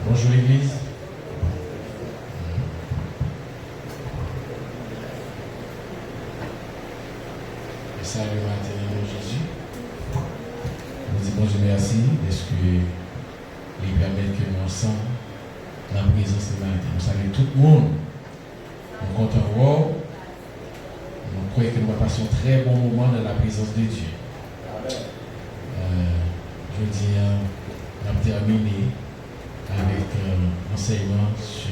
Bonjour l'Église. Salut matin, Jésus. Nous disons bon Dieu merci parce que il permet que nous ensemble dans la présence de matin. Nous saluons tout le monde. Nous comptons voir. Nous croyons que nous allons passer un très bon moment dans la présence de Dieu. Je dis, on a terminé avec un enseignement sur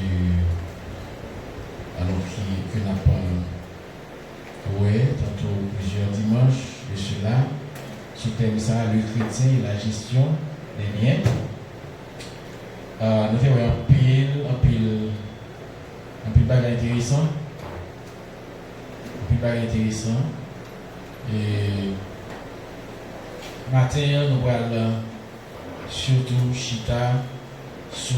alors que n'a pas tantôt plusieurs dimanches de cela sur thème ça, le chrétien et la gestion des biens. Nous faisons un pile bagage intéressant. Un pile bagage intéressant. Et matin, nous allons surtout chita sur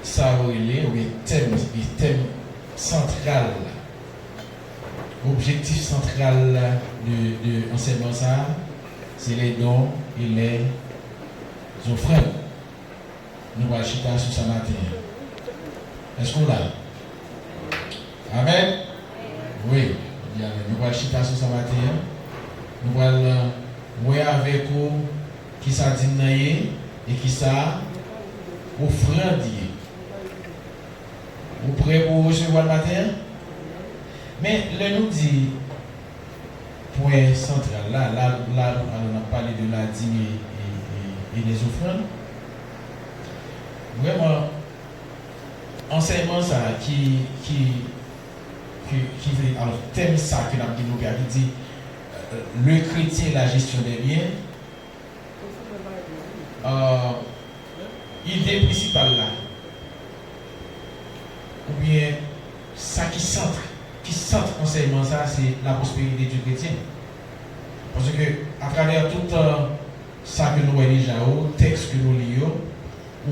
ça ou thème central, objectif central de enseignement ça, c'est les dons et les offrandes. Nous allons chita sur ça matin. Est-ce qu'on l'a? Amen. Oui. Nous allons chita sur ça matin. Nous allons voir avec vous qui ça dit et qui ça offrande. Vous prêts pour recevoir le matin? Mais le nous dit, point central, là, on a parlé de la dîme et des offrandes. Vraiment, enseignement ça qui fait, alors thème ça que l'on dit, le chrétien et la gestion des biens. L'idée principale là, ou bien ça qui centre enseignement ça, c'est la prospérité du chrétien. Parce que à travers tout ça que nous voyons déjà au texte que nous lisons,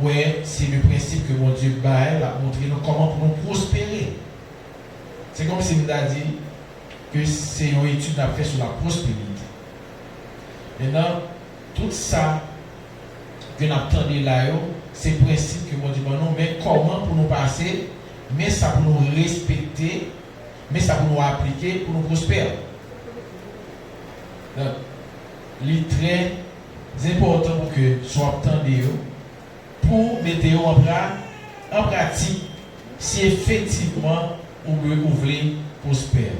ouais, c'est le principe que mon Dieu a montré nous comment pour nous prospérer. C'est comme si nous a dit que c'est une étude qu'on a fait sur la prospérité. Maintenant, tout ça que nous attendons là, c'est le principe que mon Dieu nous, mais comment pour nous passer, mais ça pour nous respecter, mais ça pour nous appliquer, pour nous prospérer. Donc, il est très important pour que soit entendu pour mettre en pratique si effectivement vous voulez prospérer.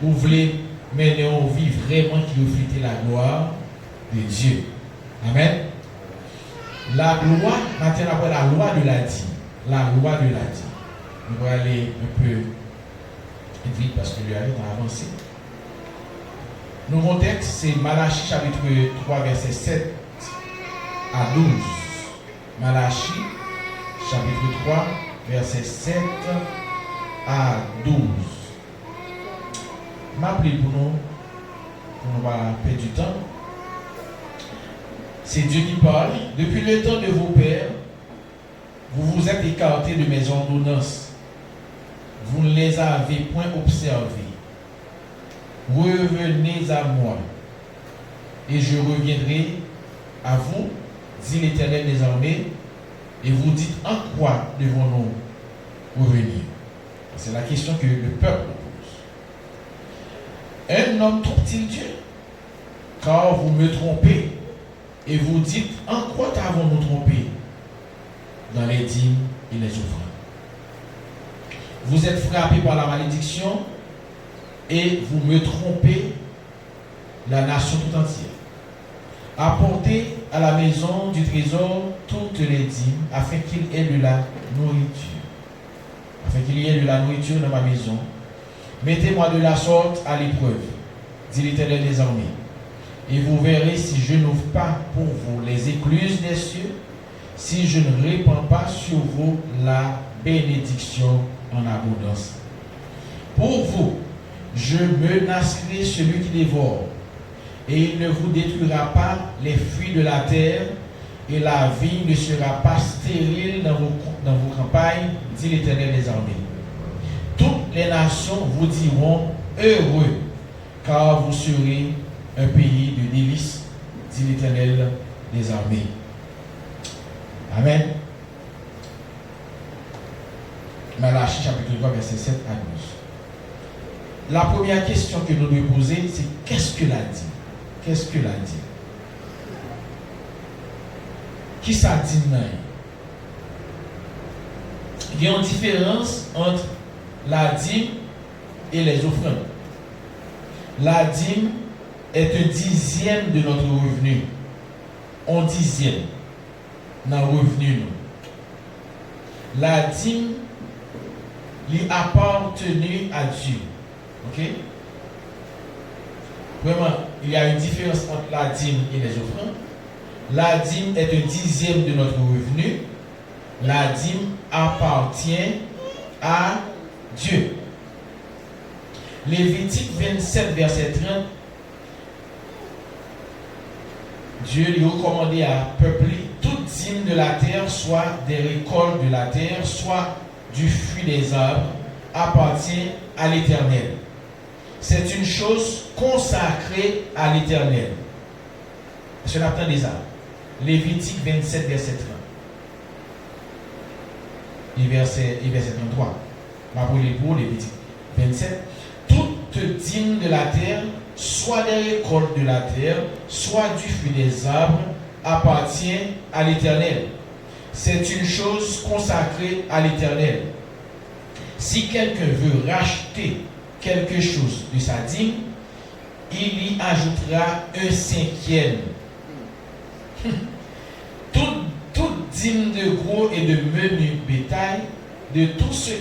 Vous voulez mener une vie vraiment qui reflète la gloire de Dieu. Amen. La loi, maintenant après la loi de la dîme. La loi de la dîme. On va aller un peu vite parce que lui a avancé. Nos contexte, c'est Malachie chapitre 3, verset 7 à 12. Malachie chapitre 3, verset 7 à 12. M'appeler pour nous pas perdre du temps. C'est Dieu qui parle. Depuis le temps de vos pères, vous vous êtes écartés de mes ordonnances. Vous ne les avez point observées. Revenez à moi, et je reviendrai à vous, dit l'Éternel des armées, et vous dites en quoi devons-nous revenir? C'est la question que le peuple pose. Un homme trompe-t-il Dieu? Car vous me trompez, et vous dites en quoi avons-nous trompé? Dans les dîmes et les offrandes. Vous êtes frappés par la malédiction, et vous me trompez la nation tout entière. Apportez à la maison du trésor toutes les dîmes, afin qu'il y ait de la nourriture. Afin qu'il y ait de la nourriture dans ma maison. Mettez-moi de la sorte à l'épreuve, dit l'Éternel des armées. Et vous verrez si je n'ouvre pas pour vous les écluses des cieux, si je ne répands pas sur vous la bénédiction en abondance. Pour vous, je menacerai celui qui dévore, et il ne vous détruira pas les fruits de la terre, et la vigne ne sera pas stérile dans vos campagnes, dit l'Éternel des armées. Toutes les nations vous diront heureux, car vous serez un pays de délices, dit l'Éternel des armées. Amen. Malachie chapitre 3, verset 7 à 12. La première question que nous devons poser, c'est qu'est-ce que la dîme? Qu'est-ce que la dîme? Qui ça dit? Il y a une différence entre la dîme et les offrandes. La dîme est un dixième de notre revenu. Un dixième dans le revenu. La dîme lui appartenu à Dieu. Ok? Vraiment, il y a une différence entre la dîme et les offrandes. La dîme est un dixième de notre revenu. La dîme appartient à Dieu. Lévitique 27, verset 30. Dieu lui recommandait à peupler toute dîme de la terre, soit des récoltes de la terre, soit du fruit des arbres, appartient à l'Éternel. C'est une chose consacrée à l'Éternel. Je l'attends des arbres. Lévitique 27, verset 30. Et verset 33. Ma pour Lévitique 27. Toute dîme de la terre, soit des récoltes de la terre, soit du fruit des arbres, appartient à l'Éternel. C'est une chose consacrée à l'Éternel. Si quelqu'un veut racheter quelque chose de sa dîme, il y ajoutera un cinquième. Toute dîme de gros et de menu bétail, de tout ce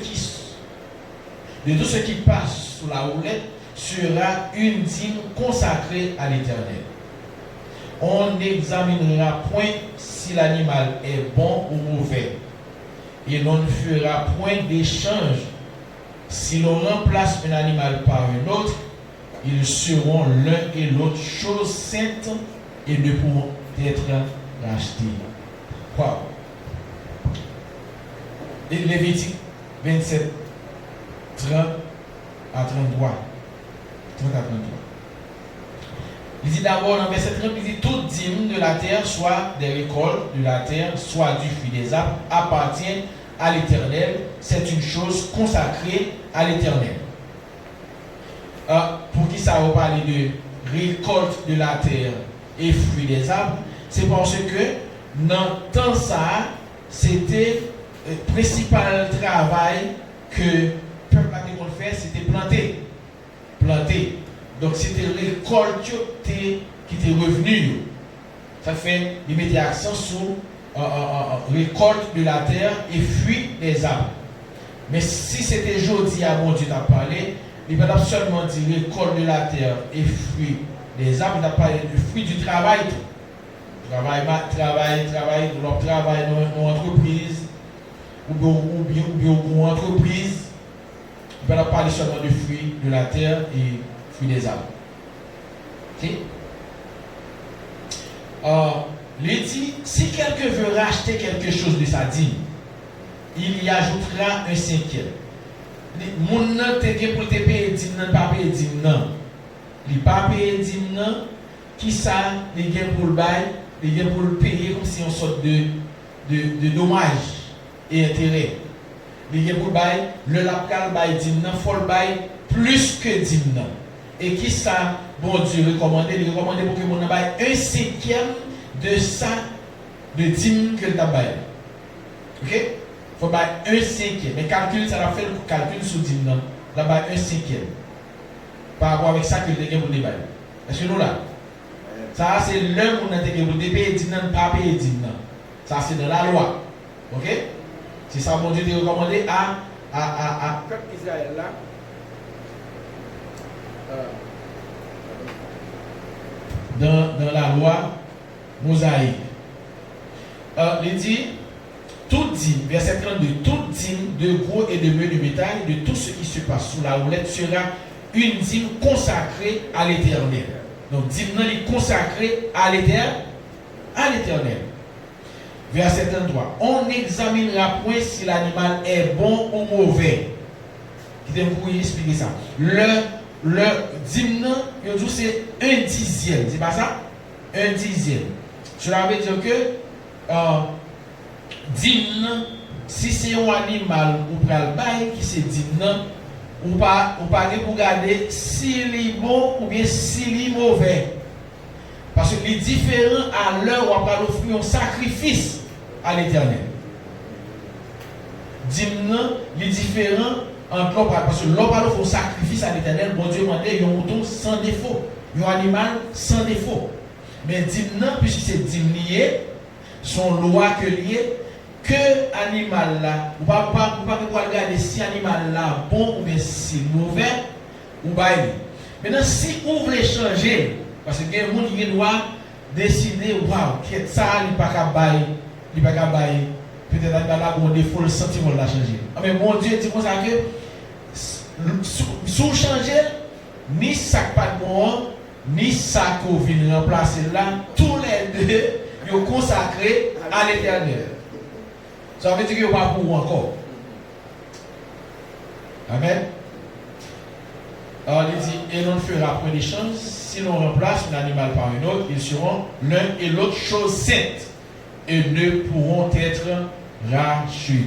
qui passe sous la houlette, sera une dîme consacrée à l'Éternel. On n'examinera point si l'animal est bon ou mauvais, et l'on ne fera point d'échange. Si l'on remplace un animal par un autre, ils seront l'un et l'autre choses saintes et ne pourront être rachetés. Wow. Et Lévitique 27, 30 à 33. 30 à 33. Il dit d'abord dans verset 30, il dit toute dîme de la terre, soit des récoltes de la terre, soit du fruit des arbres, appartient à l'Éternel. C'est une chose consacrée à l'Éternel. Pour qui ça va parler de récolte de la terre et fruit des arbres? C'est parce que dans temps ça, c'était le principal travail que le peuple a fait, c'était planter. Donc c'était récolte qui était revenu. Ça fait, il mettait accent sur récolte de la terre et fruit des arbres. Mais si c'était jeudi à bon Dieu t'a parlé, il va pas seulement dire récolte de la terre et fruit des arbres, il a parlé du fruit du travail. Travail dans une entreprise ou bien une entreprise. Il va parler seulement du fruit de la terre et fruit des arbres. Ok? Il dit, si quelqu'un veut racheter quelque chose de sa dîme, il y ajoutera un cinquième. Mon nan te gen pour te payer dîme nan, pas payer dîme nan. Il pas payer dîme nan, qui ça, il gen pour le bail, il gen pour le payer comme si on sorte de dommages et intérêts. Il gen pour le bail, le lapkal bail dîme nan, faut le bail plus que dîme nan. Et qui ça, bon Dieu recommandé, il recommandé pour que mon nan bail un cinquième de ça, de dîme que le tabac. Ok? Il faut bailler un cinquième. Mais calcul, ça va faire le calcul sous dîme nan. Là, bailler un cinquième. Par rapport avec ça que le dégât pour le débailler. Est-ce que nous là? Ça, c'est l'un où on a dégât pour le payer dîme nan, pas payer dîme nan. Ça, c'est dans la loi. Ok? C'est ça, mon Dieu, te recommandé à peuple Israël là. Dans la loi mosaïque. Il dit, toute dîme, verset 32, toute dîme de gros et de menu bétail, de tout ce qui se passe sous la houlette sera une dîme consacrée à l'Éternel. Donc, dîme est consacrée à l'Éternel. Verset 33, on n'examinera point si l'animal est bon ou mauvais. Qui vous expliquer ça. Le dîme, c'est un dixième, c'est pas ça? Un dixième. Cela veut dire que dîme, si c'est un animal ou pral bail qui c'est dîme, ou pas pour regarder s'il est bon ou bien s'il est mauvais. Parce que les différents à l'heure où on va offrir un sacrifice à l'Éternel. Dîme, les différents entre l'homme, parce que l'homme va offrir un sacrifice à l'Éternel, bon Dieu m'a dit, il y a un mouton sans défaut, il y a un animal sans défaut. Mais dîme, puisque c'est dîme lié, son loi que lié, que animal là, ou pas regarder si animal là bon ou bien si mauvais, ou pas. Maintenant, si vous voulez changer, parce que les gens qui doivent décider, waouh, ça, il n'est pas capable, peut-être là, on défaut le sentiment de la changer. Mais mon Dieu dit comme ça que, sous changer, ni ça pas de bon, ni ça qu'on vient remplacer là, tous les deux, ils sont consacrés à l'Éternel. Ça veut dire qu'il n'y a pas pour vous encore. Amen. Alors il dit, et l'on fera point d'échange, si l'on remplace un animal par un autre, ils seront l'un et l'autre chose sainte et ne pourront être rachetés.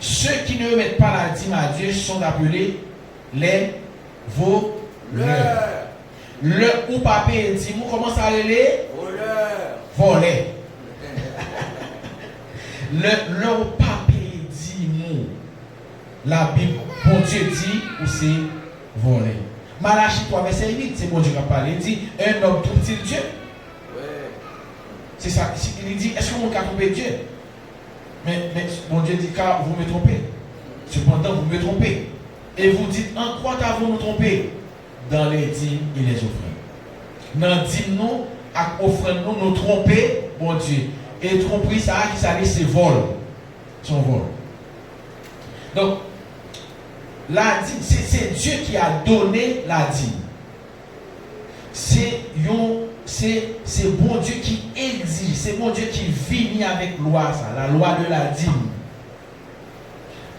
Ceux qui ne remettent pas la dîme à Dieu sont appelés les voleurs. Le ou pas payer dîme, comment ça les voler. Le ou pas payer dîme, la Bible, bon Dieu dit, ou c'est voler. Malachie 3, verset 8, c'est bon Dieu qui a parlé. Il dit, un homme trouve-t-il Dieu? C'est ça. Il dit, est-ce que vous pouvez tromper Dieu? Mais bon Dieu dit, car vous me trompez. Cependant, vous me trompez. Et vous dites, en quoi avons-nous trompé? Dans les dîmes et les offrandes. Dans les dîmes, nous, à offrandes, nous tromper, bon Dieu. Et tromper ça, qui s'allait, c'est vol. Son vol. Donc, la dîme, c'est Dieu qui a donné la dîme. C'est bon Dieu qui exige, c'est bon Dieu qui vit avec loi, ça, la loi de la dîme.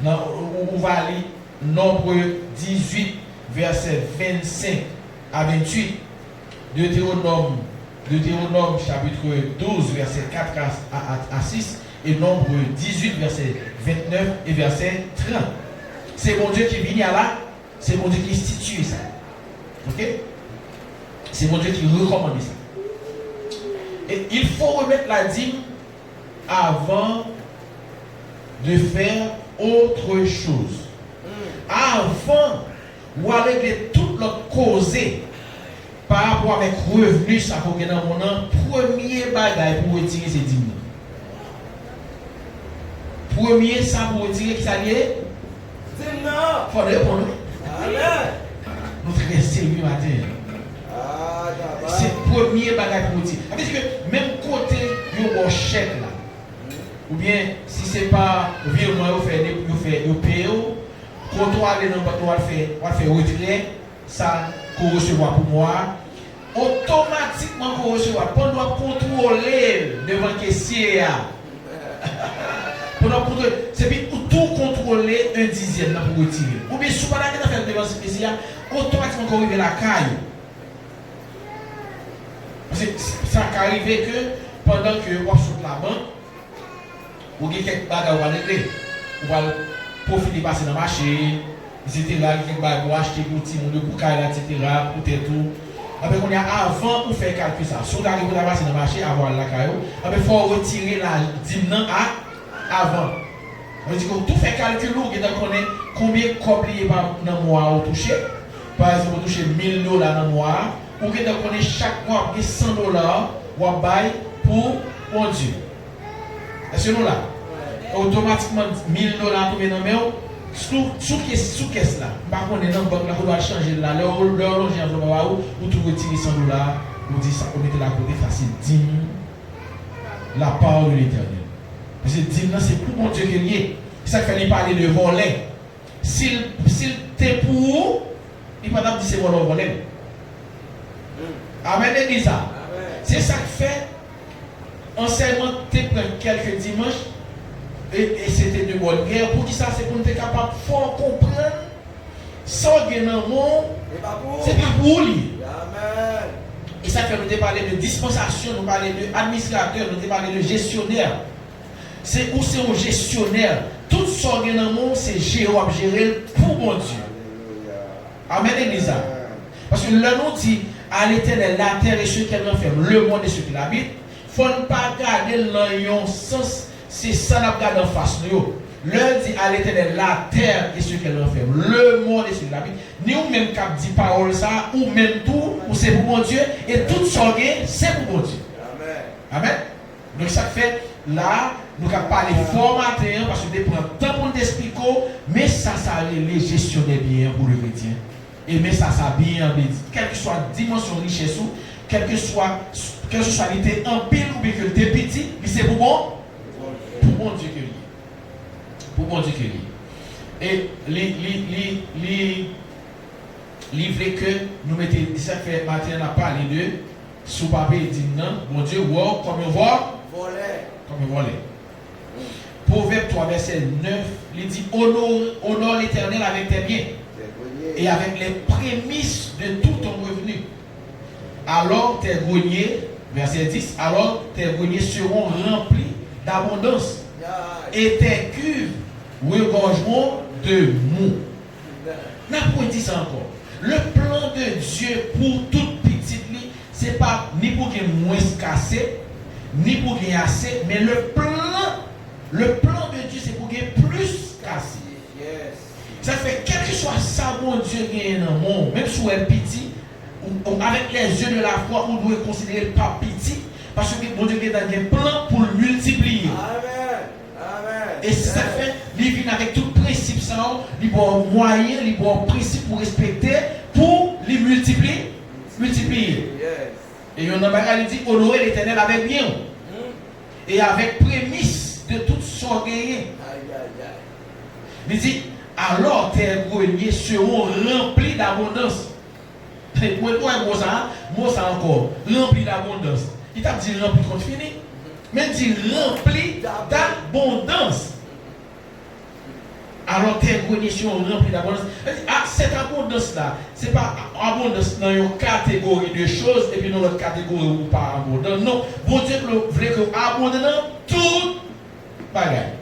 On va aller Nombre 18, verset 25 à 28, Deutéronome chapitre 12, verset 4 à 6, et Nombre 18, verset 29 et verset 30. C'est mon Dieu qui vient là, c'est mon Dieu qui institue ça. Ok? C'est mon Dieu qui recommande ça. Et il faut remettre la dîme avant de faire autre chose. Avant, ou régler toute l'autre cause par rapport avec revenu, ça faut que dans mon premier bagage pour retirer ces dîmes. Premier, ça pour retirer qui ça lié? Il faut répondre. Nous très sérieux matin. C'est le premier bagage pour retirer. Parce que même côté, il y a un chèque là. Ou bien, si ce n'est pas virement, vous faites payer. Quand on va aller dans le bateau, on va faire retirer ça qu'on recevra pour moi. Automatiquement, qu'on recevra. Pendant contrôler devant le caissier. C'est pour tout contrôler un dixième pour retirer. Ou bien, si on va faire devant le caissier, automatiquement, qu'on arrive à la caille. Ça arrive que pendant que on saute la banque, vous avez quelques bagages à régler. Vous allez profiter de passer dans le marché, etc. Quelques bagages pour acheter pour petit monde, pour cailler, etc. Pour tout. Après, on a avant pour faire calculer ça. Si vous arrivez à passer dans le marché, avoir la caille, il faut retirer la dîme avant. On dit que tout fait calcul, vous connaissez combien de copies par mois vous touchez. Par exemple, vous touchez $1000 dans le mois. Ou que vous connaissez chaque mois $100 ou bail pour mon Dieu. Est-ce que nous là? Automatiquement $1000 tombent dans mes sous caisse là. Par contre, dans la banque là, vous doit changer là. Leur loger en vous trouvez retirer $100, vous dites ça, vous mettez la côté facile. Dîme la parole de l'Éternel. Parce que dîme c'est pour mon Dieu qui est lié. C'est ça qu'il fallait parler de voler. S'il t'est pour vous, il ne peut pas dire c'est voler. Amen, Elisa. C'est ça qui fait. Enseignement, tu prends quelques dimanches et c'était de bonne guerre. Pour qui ça, c'est pour nous être capable de comprendre. Sans gagner dans le monde, c'est pas pour lui. Et ça fait nous parler de dispensation, nous parler de administrateur, nous parler de gestionnaire. C'est où c'est un gestionnaire. Tout ce qui est dans le monde, c'est gérer pour mon Dieu. Amen, Elisa. Parce que là, nous dit à l'Éternel, la terre et ce qu'elle renferme, le monde et ce qui l'habite. Il ne faut pas garder dans un sens, c'est ça qu'on garde en face de nous. L'un dit à l'Éternel, la terre et ce qu'elle renferme, le monde et ce qui l'habite. Ni ou même cap dit parole ça, ou même tout, ou c'est pour mon Dieu, et tout ce qui est, c'est pour mon Dieu. Amen. Amen. Donc ça fait là, nous avons parlé formaté, parce que nous prenons temps pour nous expliquer, mais ça les gestionner bien pour le chrétien. Et mais ça bien, quelle que soit la dimension de richesse, quelle que soit l'idée en pile ou bien que le petit, mais c'est pour bon Dieu que lui. Pour bon Dieu que lui. Et livre que nous mettons, ça fait matin, on a parlé de sous papier dit non, bon Dieu, wow, comme on voit, comme on voit. Proverbe 3, verset 9, il dit honore l'Éternel avec tes biens et avec les prémices de tout ton revenu. Alors tes greniers, verset 10, alors tes greniers seront remplis d'abondance et tes cuves regorgeront de mou. N'a pas dit ça encore. Le plan de Dieu pour toute petite vie, ce n'est pas ni pour qu'il y ait moins cassé, ni pour qu'il y ait assez, mais le plan de Dieu, c'est pour qu'il y ait plus cassé. Yes. Ça fait quel que soit ça, mon Dieu, qui est dans le monde, même si on est petit, avec les yeux de la foi, on doit considérer le pas petit, parce que mon Dieu est dans un plan pour le multiplier. Amen. Amen. Et ça fait, il vient avec tout principe, il y a un moyen, il y a un principe pour respecter, pour les multiplier. Yes. Et on a dit honorer l'Éternel avec bien. Et avec prémisse de toute son gagné. Il dit, alors tes greniers seront remplis d'abondance. Pour moi ça encore, rempli d'abondance. Il t'a dit rempli quand fini, mais il dit rempli d'abondance. Alors tes greniers seront remplis d'abondance. Cette abondance-là, ce n'est pas abondance dans une catégorie de choses et puis dans l'autre catégorie ou pas abondance. Non, bon Dieu voulait que abondance dans tout bagaille.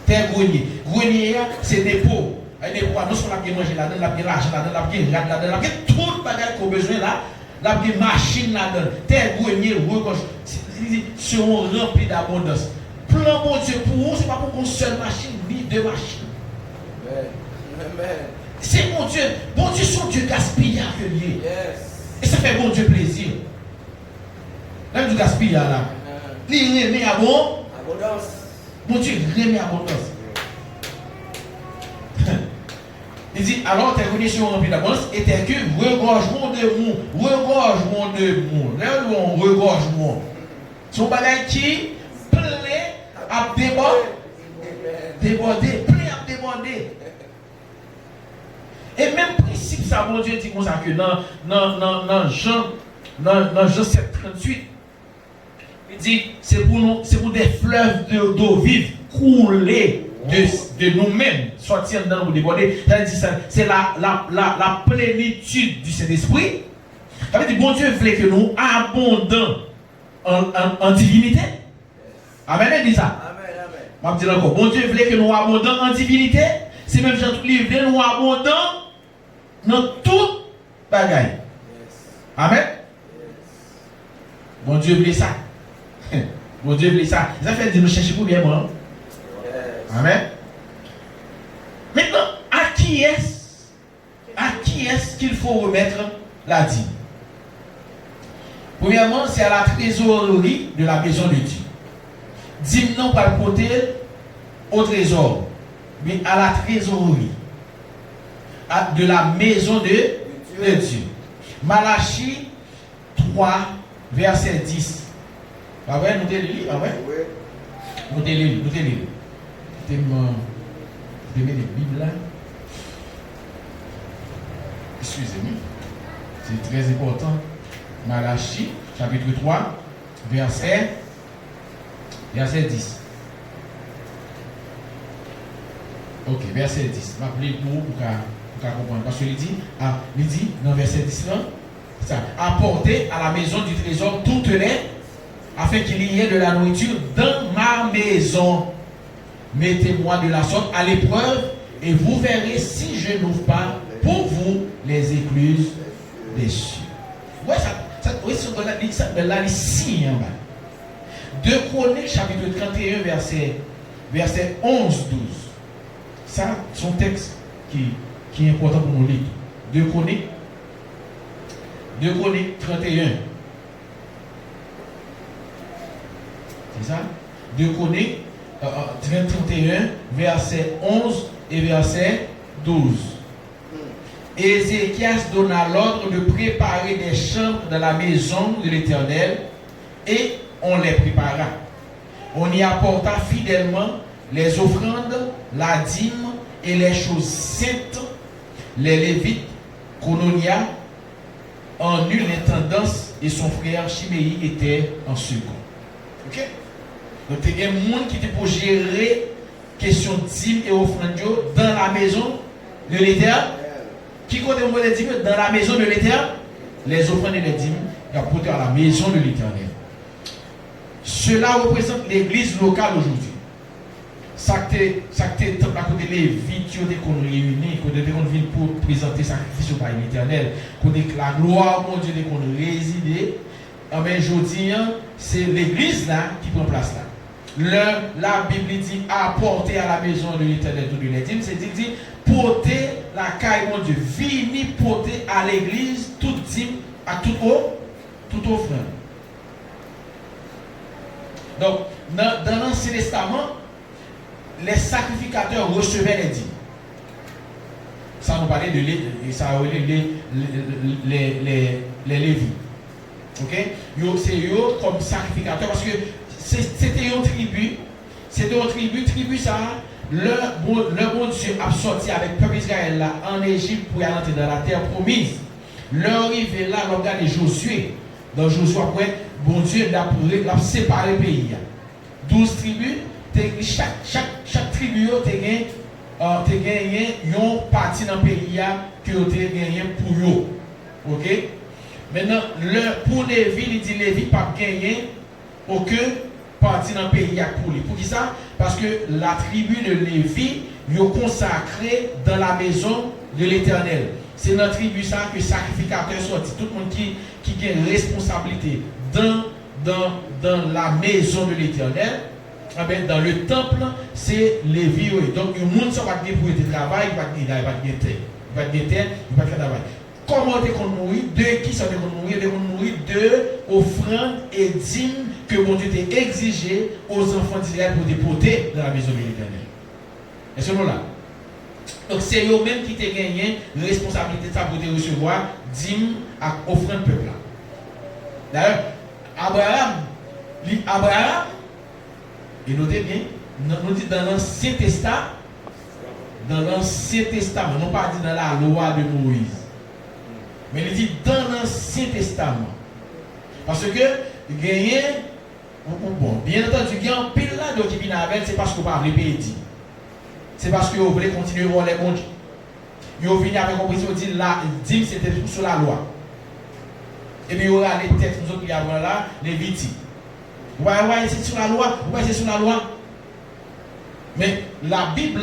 Tes greniers. Grenier, c'est dépôt. Un dépôt, nous sommes là qui mangent là-dedans, là qui l'argent là-dedans, là qui rade là-dedans, là qui tout le bagage qu'on a besoin là, là qui machine là-dedans. Tes greniers seront remplis d'abondance. Plan bon Dieu pour vous, ce n'est pas pour une seule machine, ni deux machines. Amen. C'est mon Dieu. Bon Dieu, son Dieu gaspillard que lié. Yes. Et ça fait bon Dieu plaisir. Même du gaspillard là. Il remet à bon. Abondance. Bon Dieu remet abondance. Il dit, alors tes greniers seront remplis d'abondance et tes cuves regorgeront de mou. Regorgeront de mou. Là où on regorgement. Son bagage qui plaît à déborder, plein à déborder. Et même principe, ça, mon Dieu dit comme ça que dans Jean 7, 38, il dit, c'est pour des fleuves d'eau vive couler de nous-mêmes, sortir dans nous déborder. C'est la plénitude du Saint-Esprit. Ça veut dire, bon Dieu voulait que nous abondons en divinité. Amen, il dit ça. Amen. Je vais dire encore, bon Dieu voulait que nous abondons en divinité. C'est même Jean livre, nous abondons dans tout bagaille. Amen. Bon Dieu voulait ça. Bon Dieu voulait ça. Ça fait dire nous chercher pour bien moi. Amen. Maintenant, à qui est-ce qu'il faut remettre la dîme? Premièrement, c'est à la trésorerie de la maison de Dieu. Dîme non pas le côté au trésor, mais à la trésorerie de la maison de Dieu. Malachie 3, verset 10. Ah ouais, nous te lire, ah ouais? Nous te lire. Nous te mettre les Bibles là. Excusez-moi. C'est très important. Malachie, chapitre 3, verset 10. Ok, verset 10. Je vais appeler pour comprendre. Parce qu'il dit, dans verset 10 là, ça, apporter à la maison du trésor toutes les, afin qu'il y ait de la nourriture dans ma maison. Mettez-moi de la sorte à l'épreuve et vous verrez si je n'ouvre pas pour vous les écluses des cieux. Ouais, oui, ça là, ici, 2 Chroniques, chapitre 31, verset 11-12. Ça, son texte qui est important pour nous lire. 2 Chroniques 31. C'est ça? 2 Chroniques 31, verset 11 et verset 12. Ézéchias donna l'ordre de préparer des chambres dans la maison de l'Éternel, et on les prépara. On y apporta fidèlement les offrandes, la dîme et les choses saintes. Les Lévites, Cononia, en eut l'intendance et son frère Chiméi était en second. Ok? Donc, il y a un monde qui était pour gérer question dîme et offrande dans la maison de l'Éternel. Qui compte les dîmes dans la maison de l'Éternel? Les offrandes et les dîmes, il y a porté à la maison de l'Éternel. Cela représente l'église locale aujourd'hui. Ça que à côté des Lévites qui ont réunis, qui ont venus pour présenter sacrifice au Père éternel, que la gloire, mon Dieu, qu'on réside. Mais je dis, c'est l'église là qui prend place là. La Bible dit apporter à la maison de l'Éternel tout de l'intime, c'est dit porter la caille, mon Dieu, venir porter à l'église tout dîme, à tout offrande. Donc, dans l'Ancien Testament, les sacrificateurs recevaient les dîmes. Ça nous parlait de les Lévites. Ok? C'est eux comme sacrificateurs parce que c'était une tribu. C'était une tribu ça. Le bon Dieu a sorti avec le peuple Israël là, en Égypte pour y aller dans la terre promise. Leur arrivé là, l'on regarde Josué. Dans Josué, après, bon Dieu l'a séparé le pays. 12 tribus. Chaque tribu a gagné une partie dans le pays que a gagné pour eux. Ok? Maintenant, pour Lévi, il dit Lévi pas gagné aucune partie dans le pays pour lui. Pour qui ça? Parce que la tribu de Lévi est consacrée dans la maison de l'Éternel. C'est dans la tribu ça que le sacrificateur sorti. Tout le monde qui a une responsabilité dans la maison de l'Éternel. Dans le temple, c'est Lévi. Donc, le monde ne va pas pour le travail, il va pas de terre. Il va de terre, il va faire travail. Comment on mourir? De qui ça mourir? On mourir de offrandes et dîmes que mon Dieu t'a exigé aux enfants d'Israël pour déporter dans la maison de l'Éternel. Est-ce que nous là? Donc, c'est eux-mêmes qui t'ont gagné la responsabilité de ça pour te recevoir dîmes et offrandes peuple. D'ailleurs, Abraham, et notez bien, nous dit dans l'Ancien Testament, non pas dit dans la loi de Moïse, mais il dit dans l'Ancien Testament. Parce que, bien entendu, il y a un pile là qui vient avec, c'est parce que vous ne pouvez pas dire. C'est parce que vous voulez continuer à voir les bons dieux. Vous venez avec une compréhension, dit la dîme c'était sur la loi. Et puis il y aura les textes, nous autres qui avons là, les Lévitique. Ouais, c'est sur la loi. Ouais, c'est sur la loi. Mais la Bible,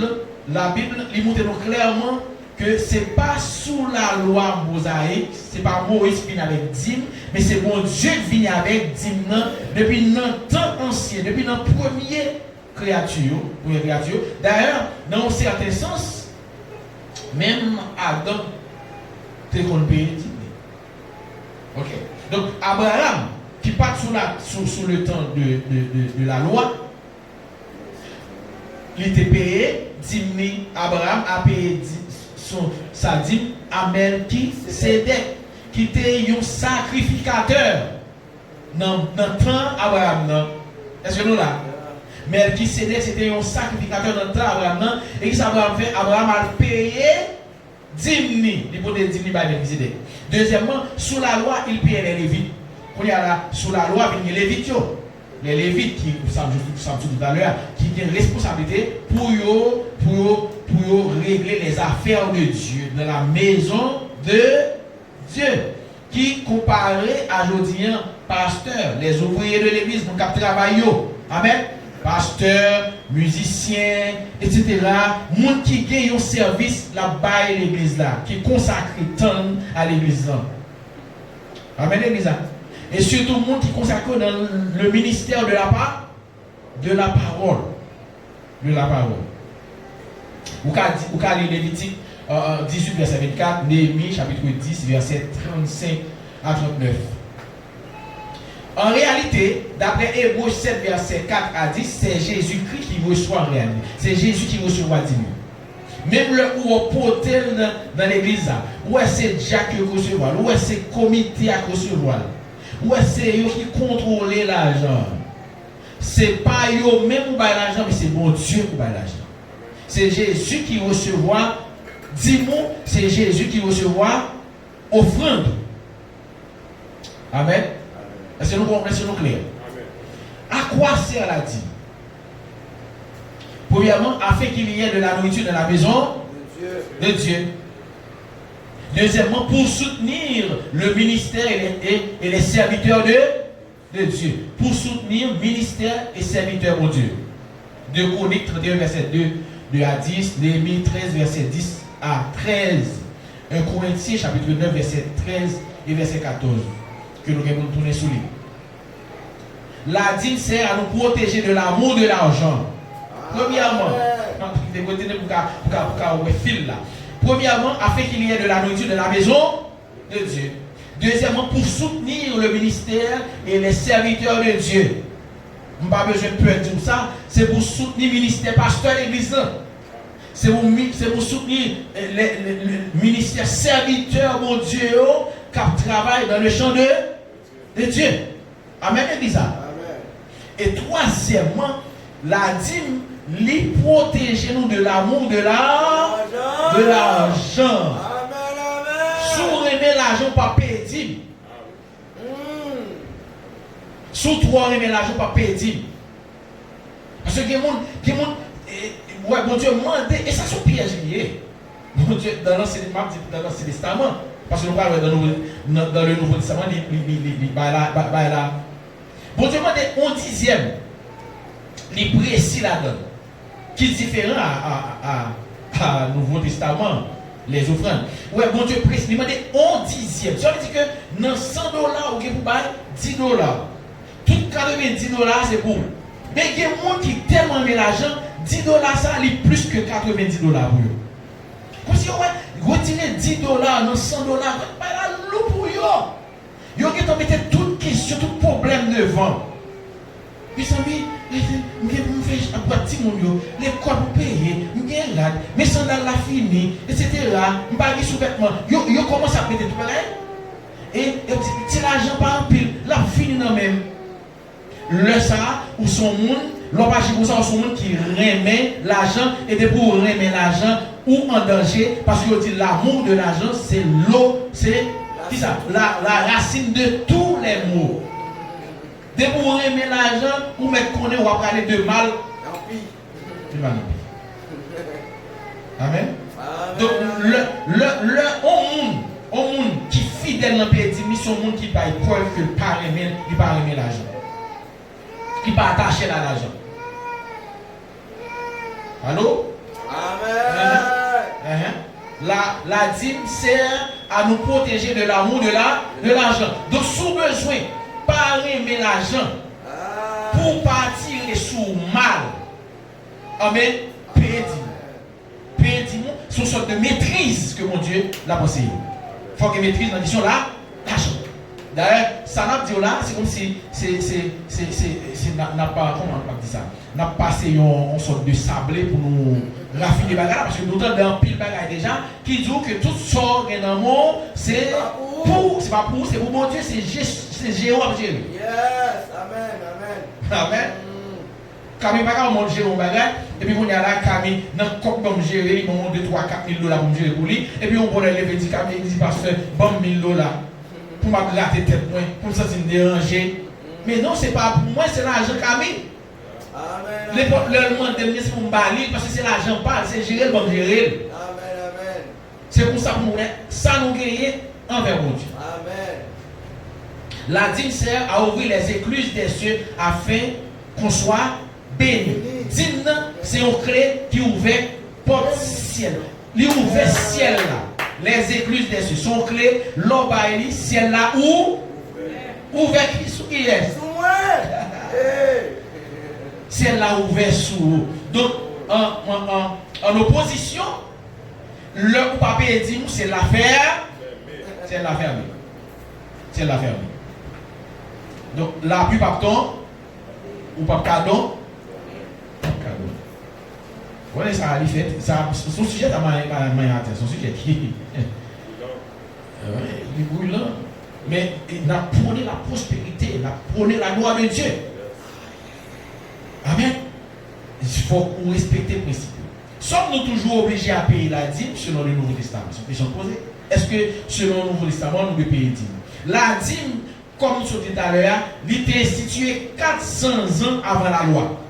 il montre clairement que ce n'est pas sous la loi mosaïque, ce n'est pas Moïse qui vient avec dîme, mais c'est bon Dieu qui vient avec dîme depuis notre temps ancien, depuis notre première créature. D'ailleurs, dans un certain sens, même Adam, tu es qu'on paye dîme. Ok. Donc, Abraham, qui part sous le temps de la loi, il était payé, dîme, Abraham a payé sa dîme à Melchisédek, qui était un sacrificateur dans le temps d'Abraham. Est-ce que nous là? Melchisédek c'était un sacrificateur dans le temps d'Abraham. Et qui s'Abraham fait? Abraham a payé dîme, il peut dire dîme par Melchisédek. Deuxièmement, sous la loi, il payait les Lévites. Sous la loi, il y a les Lévites. Les Lévites qui, vous savez tout à l'heure, qui ont une responsabilité pour régler les affaires de Dieu dans la maison de Dieu. qui comparé à Jodien, pasteur, les ouvriers de l'église, nous qui travaillent. Amen. Pasteur, musicien, etc. Monde qui gagne un service là-bas l'église là, qui consacre temps à l'église là. Amen l'église là. Et surtout le monde qui consacre dans le ministère de la parole. De la parole. Vous avez lu Lévitique 18 verset 24, Néhémie chapitre 10 verset 35 à 39. En réalité, d'après Hébreux 7 verset 4 à 10, c'est Jésus-Christ qui reçoit en réalité. C'est Jésus qui reçoit Dieu. Même le où on porte dans l'église, où c'est Jacques qui reçoit, où c'est le comité à recevoir, où c'est eux qui contrôlent l'argent. C'est pas eux même qui baillent l'argent, mais c'est bon Dieu qui baille l'argent. C'est Jésus qui reçoit dis-moi, c'est Jésus qui reçoit offrande. Amen. Est-ce que nous comprenons, est-ce que nous clair? À quoi sert la dîme? Premièrement, afin qu'il y ait de la nourriture dans la maison de Dieu. Deuxièmement, pour soutenir le ministère et les serviteurs de Dieu. Pour soutenir le ministère et serviteurs de Dieu. 2 Chroniques 31, verset 2 à 10, Néhémie 13, verset 10 à 13. 1 Corinthiens, chapitre 9, verset 13 et verset 14. Que nous allons tourner sous lui. La dîme sert à nous protéger de l'amour de l'argent. Premièrement, premièrement, afin qu'il y ait de la nourriture de la maison de Dieu. Deuxièmement, pour soutenir le ministère et les serviteurs de Dieu. Je n'ai pas besoin de dire ça. C'est pour soutenir le ministère pasteur de l'église. C'est pour soutenir le ministère serviteur de Dieu qui travaille dans le champ de Dieu. Amen, l'église. Et troisièmement, la dîme les protéger nous de l'amour de l'argent. Si vous aimez l'argent, pas payer dîme. Si vous aimez l'argent, pas payer dîme. Parce que les gens, ouais, bon Dieu, demandez, et ça c'est un piège lié. Bon Dieu, dans l'Ancien Testament, parce que nous parlons dans le Nouveau Testament, bon Dieu, demandez un dixième, les précis là-dedans, qui est différent à Nouveau Testament, les offrandes. Ouais, bon Dieu, précis, demandez un dixième. Ça veut dire que dans $100, vous avez $10. Tout 90 $, c'est pour. Mais il y a des gens qui tellement aiment l'argent, $10 ça est plus que 90 $ pour eux. Comme si on retirer $10 dans $100, pas la loupe pour eux. Ils ont mis toute question, tout problème devant. Mes amis, je fais un petit monde, l'école pour payer, je suis là, mes sandales la fini, etc. Je ne pas sous-vêtements. Ils commencent à mettre tout pareil. Et si l'argent pas en pile, la fini dans même. Le ça, ou son monde, l'on va chez ça, ou son monde qui remet l'argent, et de pour remettre l'argent, ou en danger, parce que dit l'amour de l'argent, c'est l'eau, c'est la racine de tous les maux. De pour remettre l'argent, ou mettre qu'on est, on va parler de mal. Amen. Donc, le monde qui est fidèle dans le pays, c'est un monde qui paye preuve que pas remet l'argent. Qui pas attaché à l'argent. Allô? Amen. La dîme sert à nous protéger de l'amour de l'argent. Donc, sous besoin, pas aimer l'argent pour partir sous mal. Amen. Payer dîme. C'est une sorte de maîtrise que mon Dieu l'a pensé. Il faut que maîtrise dans l'édition là, l'argent. D'ailleurs, ça n'a pas dit là, c'est comme si n'a pas, comment on dit ça, n'a pas passé une sorte de sablé pour nous raffiner les bagages, parce que nous avons un pile bagages déjà qui dit que tout sort dans le monde, c'est pour, c'est pas pour, c'est pour mon Dieu, c'est Jéhovah gérer. Yes, amen. Amen. Camille pas on gérer un bagage, et puis on est là, Camille, dans le coq pour gérer, on 2, 3, 4 000 $ pour gérer pour lui, et puis on peut lever, dit Camille, dit pasteur, bon 1 000 $. Pour m'a gratter tête moi, pour me sentir déranger. Mais non, c'est pas pour moi, c'est l'argent Camille. Amen. Le monde de c'est pour me balayer parce que c'est l'argent pas, c'est gérer le bon gérer. Amen. C'est pour ça pour moi, ça nous gagner envers mon Dieu. Amen. La dîme sert à ouvrir les écluses des cieux afin qu'on soit béni. Dîme, c'est une clé qui ouvre porte ciel. Il ouvre ciel là. Les écluses des cieux sont clés. L'obaïli, ciel là où ouvert qui est. Ciel là ouvert sous vous. Donc, en opposition, le papier dit c'est l'affaire. C'est l'affaire. C'est l'affaire. Donc, la pluie pas ton ou pas cadeau. Cadeau. Voilà ça, il fait. Son sujet, son sujet qui il est brûlant. Mais il a prôné la prospérité, il a prôné la loi de Dieu. Amen. Il faut respecter le principe. Sommes-nous toujours obligés à payer la dîme selon le Nouveau Testament? C'est une question posée. Est-ce que selon le Nouveau Testament, nous devons payer la dîme? La dîme, comme nous sommes dit tout à l'heure, il était instituée 400 ans avant la loi.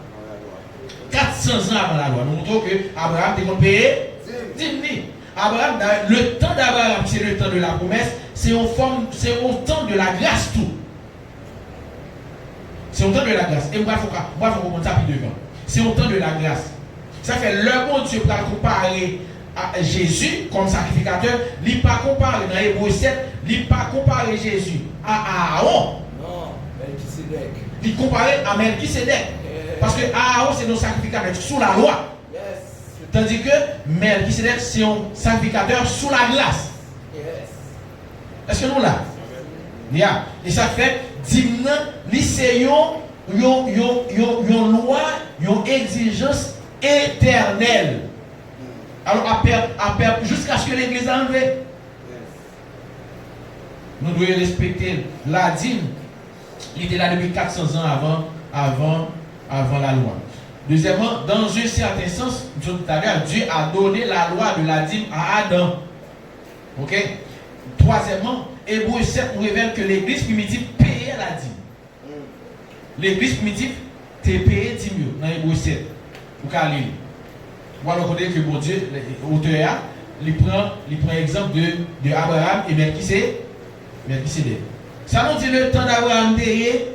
400 ans avant la loi. Nous montrons que Abraham devait payer dîme. Abraham, le temps d'Abraham, c'est le temps de la promesse, c'est au temps de la grâce tout. C'est au temps de la grâce. Et moi, il faut comprendre ça plus devant. C'est au temps de la grâce. Ça fait le bon Dieu pour comparer à Jésus comme sacrificateur. Il n'est pas comparé dans Hébreux 7, il n'est pas comparé Jésus à Aaron. Non, Melchisedec. Il est comparé à Melchisedec. Parce que Aaron, c'est nos sacrificateurs sous la loi. Yes. Tandis que Melchisedec, c'est un sacrificateur sous la grâce. Yes. Est-ce que nous là? Yeah. Et ça fait, dimna, lycéon, yon loi, yon exigence éternelle. Alors, jusqu'à ce que l'Église a enlevé. Nous devons respecter la dîme. Il était là depuis 400 ans avant la loi. Deuxièmement, dans un certain sens, Dieu a donné la loi de la dîme à Adam. Ok? Troisièmement, Hébreux 7 nous révèle que l'Église primitive payait la dîme. L'Église primitive t'est payée 10 000 dans Hébreux 7. Pour qu'elle lise. Vous allez reconnaître que mon Dieu, l'auteur, il prend exemple de Abraham et Melchisedec. Ça nous dit le temps d'Abraham payé,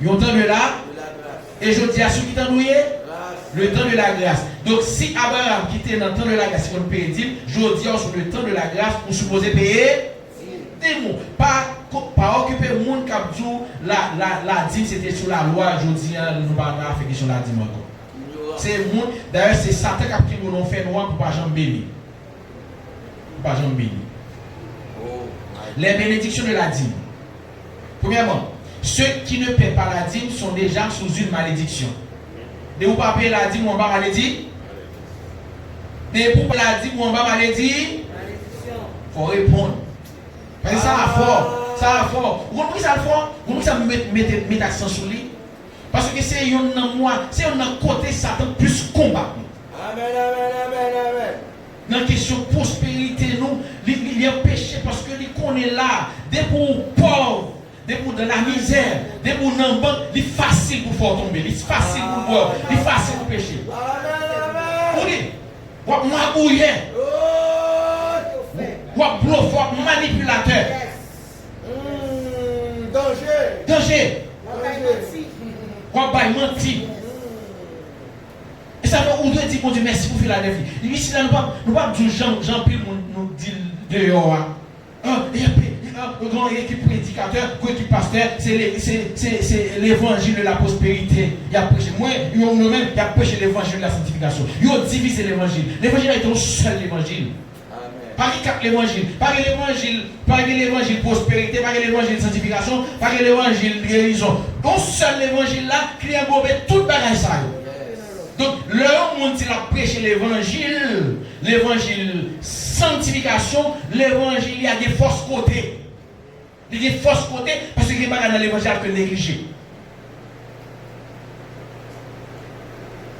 il y a le temps de la et je dis à ceux qui t'ont douillé, le temps de la grâce. Donc si Abraham qui était dans le temps de la grâce, il faut payer 10 000, je dis sur le temps de la grâce, pour supposer payer 10 000. Pas occuper le monde qui a dit la dîme c'était sous la loi, je dis, nous pas faire question de la dîme encore. C'est le monde, d'ailleurs c'est Satan qui a pris mon fait noir pour ne pas jamais bénir. Pour pas jamais bénir. Les bénédictions de la dîme. Premièrement, ceux qui ne paient pas la dîme sont déjà sous une malédiction. De vous pas payer la dîme ou on va malédire. De vous payer la dîme ou on va malédire. Il faut répondre. Parce que ça a fort. Ça a fort. Vous comprenez ça fort? Vous comprenez ça mettre accent sur lui? Parce que c'est un côté Satan plus combat. Amen, amen, amen, amen. Dans la question de prospérité, nous, il y a péché parce que qu'on est là, des pour pauvres, des pour dans la misère, des pour dans le banc, il est facile pour faire tomber, il est facile pour boire, il est facile pour pécher. Vous dites, vous m'abouillez, vous bluffez, manipulateur. Danger. Vous menti. Et ça veut dire dit, mon Dieu, merci pour faire la vie. Ici, là, nous ne pas dire Jean-Pierre nous dit dehors. Il y a une équipe prédicateur, une équipe pasteur, c'est l'évangile de la prospérité. Il y a prêché. Moi, il y a prêché l'évangile de la sanctification. Il y a divisé l'évangile. L'évangile est un seul évangile. Pas quatre l'évangile. Pas l'évangile prospérité, pas l'évangile sanctification, pas l'évangile guérison. Un seul évangile là qui a engobé tout bagage ça. Donc, le monde qui a prêché l'évangile sanctification, l'évangile il y a des fausses côtés. Il y a des fausses côtés parce qu'il n'y a pas dans l'évangile que négligé.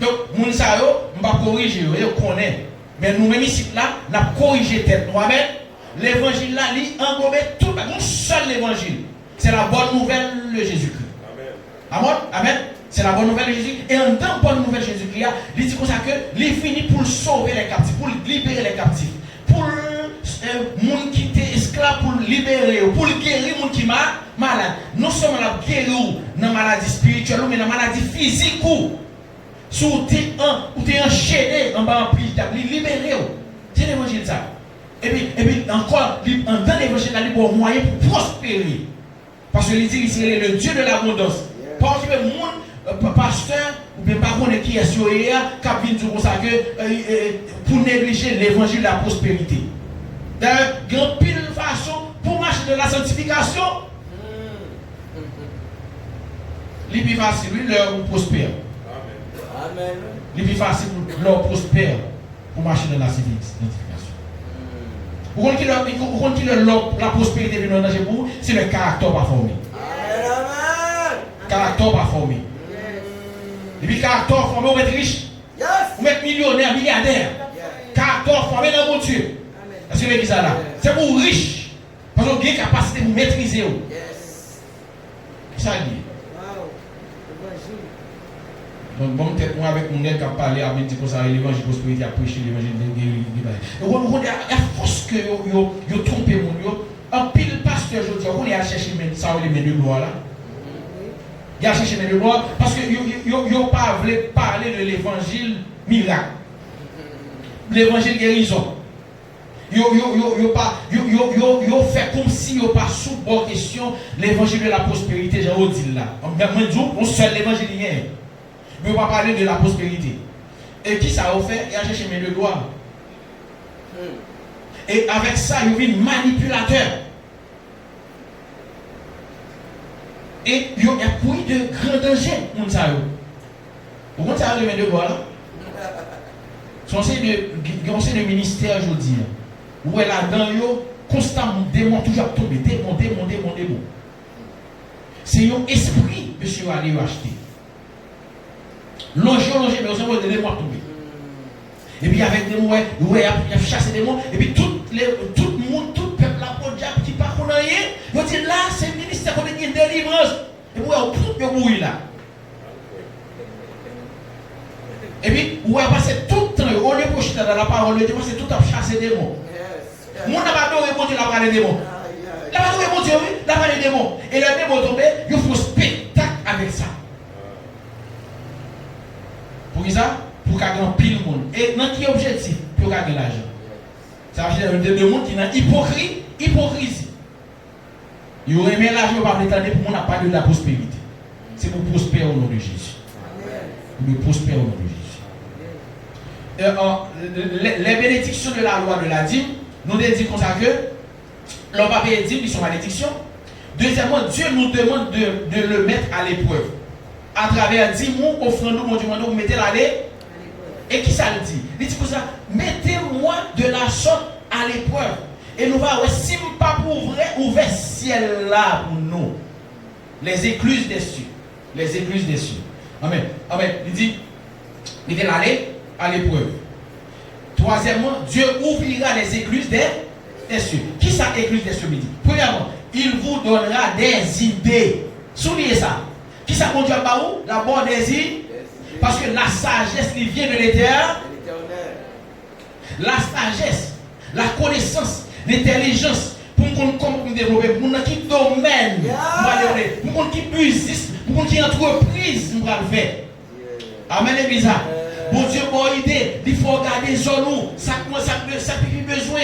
Donc, moun sa yo, on va corriger, on connaît. Mais nous-mêmes ici, là, on a corrigé tête. Nous-mêmes, l'évangile là, il englobe tout, un seul évangile. C'est la bonne nouvelle de Jésus-Christ. Amen. Amen. C'est la bonne nouvelle de Jésus. Et en tant que bonne nouvelle de Jésus-Christ, il dit comme ça que il finit pour sauver les captifs, pour libérer les captifs, pour les gens qui étaient disque là pour libérer, pour guérir les gens qui sont malades. Non seulement la guérir dans la maladie spirituelle, mais dans la maladie physique. Si vous êtes enchaîné en bas en pile, libérez. C'est l'évangile ça. Et puis encore, dans l'évangile, il y a des moyens pour prospérer. Parce que il dit qu'il est le Dieu de l'abondance. Parce que mon pasteur, ou bien pas connaître qui est sur hier, qui a dit comme ça que pour négliger l'évangile de la prospérité. D'ailleurs, il y a une pile de façon pour marcher de la sanctification. Il est plus facile, lui, leur prospère. Amen. Il est plus facile pour leur prospère pour marcher dans la sanctification. Vous comprenez que la prospérité vient dans le pour c'est le caractère pas formé. Amen. Caractère pas formé. Et puis caractère formé, vous êtes riche. Vous êtes millionnaire, milliardaire. Caractère formé dans mon Dieu. C'est ce que ça là. C'est pour riche. Parce que vous avez une capacité de maîtriser. Ça dit. Donc, bon, peut-être moi avec mon aide qui a parlé, a dit que ça, l'évangile prospérité, a prêché l'évangile de guérison. Il y a force que vous trompez mon Dieu. Un pile pasteur, je dis, on est à chercher ça, les mains de gloire là. Il a cherché les mains de gloire parce que vous n'avez pas voulu parler de l'évangile miracle. L'évangile guérison. Vous fait comme si vous pas sous bonne question l'évangile de la prospérité, j'ai dit là. On seul l'évangile rien. Mais on va parler de la prospérité. Et qui ça a fait? Il a cherché mes deux doigts. Et avec ça, il y a un manipulateur. Et il y a pris de grands dangers. Vous comprenez ça de mes deux doigts là? C'est de ministère aujourd'hui. Où elle a dans eux, constamment, démon, toujours tomber, démon. C'est un esprit que je suis allé acheter. Longer, mais aussi de démons tomber. Et puis avec des mots, il a chassé des mots. Et puis tout le monde, tout le peuple là, pour diable qui part pour rien, il dit là, c'est le ministère qui a une délivrance. Et puis il a mourir là. Et puis, on a passé tout le temps, on est projeté dans la parole, on a passé tout le temps à chasser des mots. Mon n'a pas adoré mon Dieu, la parole des démons. La parole de mon Dieu, oui, la parole des démons. Et le démon tombé, il faut spectacle avec ça. Pour ça, pour qu'il y ait un pile de monde. Et dans quel objectif? Pour qu'il y ait l'argent. Ça veut dire que le monde qui est hypocrisie. Il aurait aimé l'argent par l'éternité pour qu'on n'a pas de la prospérité. C'est pour prospérer au nom de Jésus. Pour prospérer au nom de Jésus. Les bénédictions de la loi de la dîme, nous disons comme ça que l'on va payer dîme, ils sont malédictions. Deuxièmement, Dieu nous demande de le mettre à l'épreuve. À travers 10 mots, offrez-nous, mon Dieu, vous mettez l'année. Et qui ça le dit? Il dit comme ça, mettez-moi de la sorte à l'épreuve. Et nous allons, si nous ne pas pour vrai, ouvrir ciel là pour nous. Les écluses des cieux. Les écluses des cieux. Amen. Amen. Il dit, mettez l'année à l'épreuve. Troisièmement, Dieu ouvrira les écluses des cieux. Qui ça, écluses des cieux, me dit? Premièrement, il vous donnera des idées. Soulignez ça. Qui ça conduit à où? La bonne des idées. Parce que la sagesse qui vient de l'éternel. La sagesse, la connaissance, l'intelligence, pour nous comment nous développer, pour nous qui domaine, pour nous qui business, pour nous qui entreprise, nous allons faire. Amen, l'église. Bon Dieu, bonne idée, il faut regarder sur nous, ça qui besoin.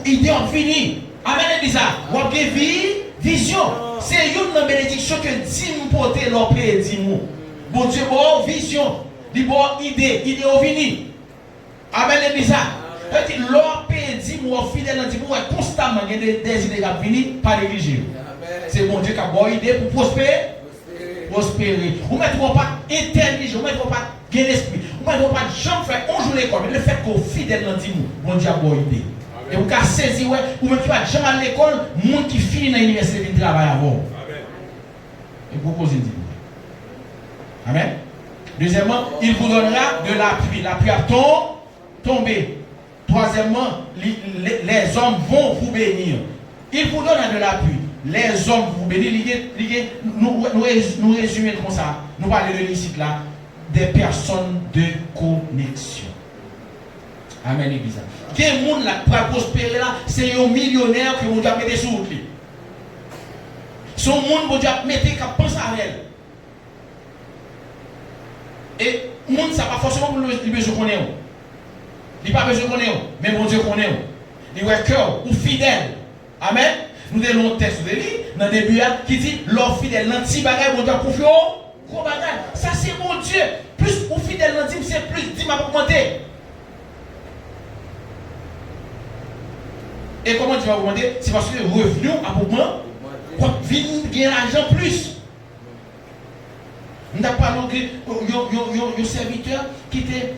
Idée en fini. Amen, l'église. Vous avez vision. C'est une bénédiction que 10 mots porter leur paix 10 mots. Bon Dieu, bon vision, bonne idée en fini. Amen, l'église. Leur paix 10 mots fidèle dans 10 mots, constamment il y a des idées qui viennent par négliger. C'est bon Dieu qui a bonne idée pour prospérer. Vous ne mettez pas intelligent, vous ne mettez pas gain d'esprit, vous ne mettez pas jamais faire un jour l'école, mais le fait qu'on fidèle dans 10 mots, bon Dieu a bonne idée. Et vous avez saisi, vous ne mettez pas jamais à l'école, le monde qui finit dans l'université vient travailler avant. Et vous posez 10 mots. Amen. Deuxièmement, il vous donnera de l'appui. L'appui a tombé. Troisièmement, les hommes vont vous bénir. Il vous donne de l'appui. Les hommes vous bénissent. Nous résumons comme ça. Nous parlons de l'ici là. Des personnes de connexion. Amen, l'église. Quel monde là pour prospérer là, c'est un millionnaire que mon Dieu a mis sur lui. Son monde, mon Dieu a mis qui pense à elle. Et le monde, ça n'a pas forcément besoin de connaître. Il n'a pas besoin de connaître, mais mon Dieu connaît. Il est cœur ou fidèle. Amen. Nous avons un texte de lui, dans le début, qui dit l'homme fidèle, l'anti bagage, mon Dieu a confié au gros bagage. Ça, c'est mon Dieu. Plus ou fidèle, l'anti, c'est plus 10 m'a augmenté. Et comment tu vas augmenter? C'est parce que le revenu a augmenté. Quand vient gagner l'argent plus. Nous avons parlé de serviteur qui était.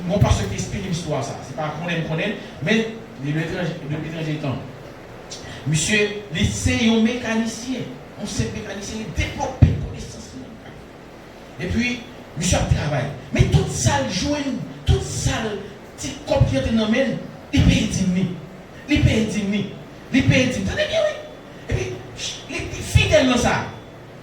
Mon pasteur qui explique l'histoire, ça. C'est pas qu'on aime, mais depuis l'étranger temps. Monsieur, c'est un mécanicien. On sait mécanicien, il développe des connaissances. Et puis, monsieur a travaillé. Mais toute salle joue, toute salle, petit cop qui est dans le même, il paye 10 000. Il paye 10 000. Il paye 10 000. Tenez bien, oui. Et puis, il est fidèle dans ça.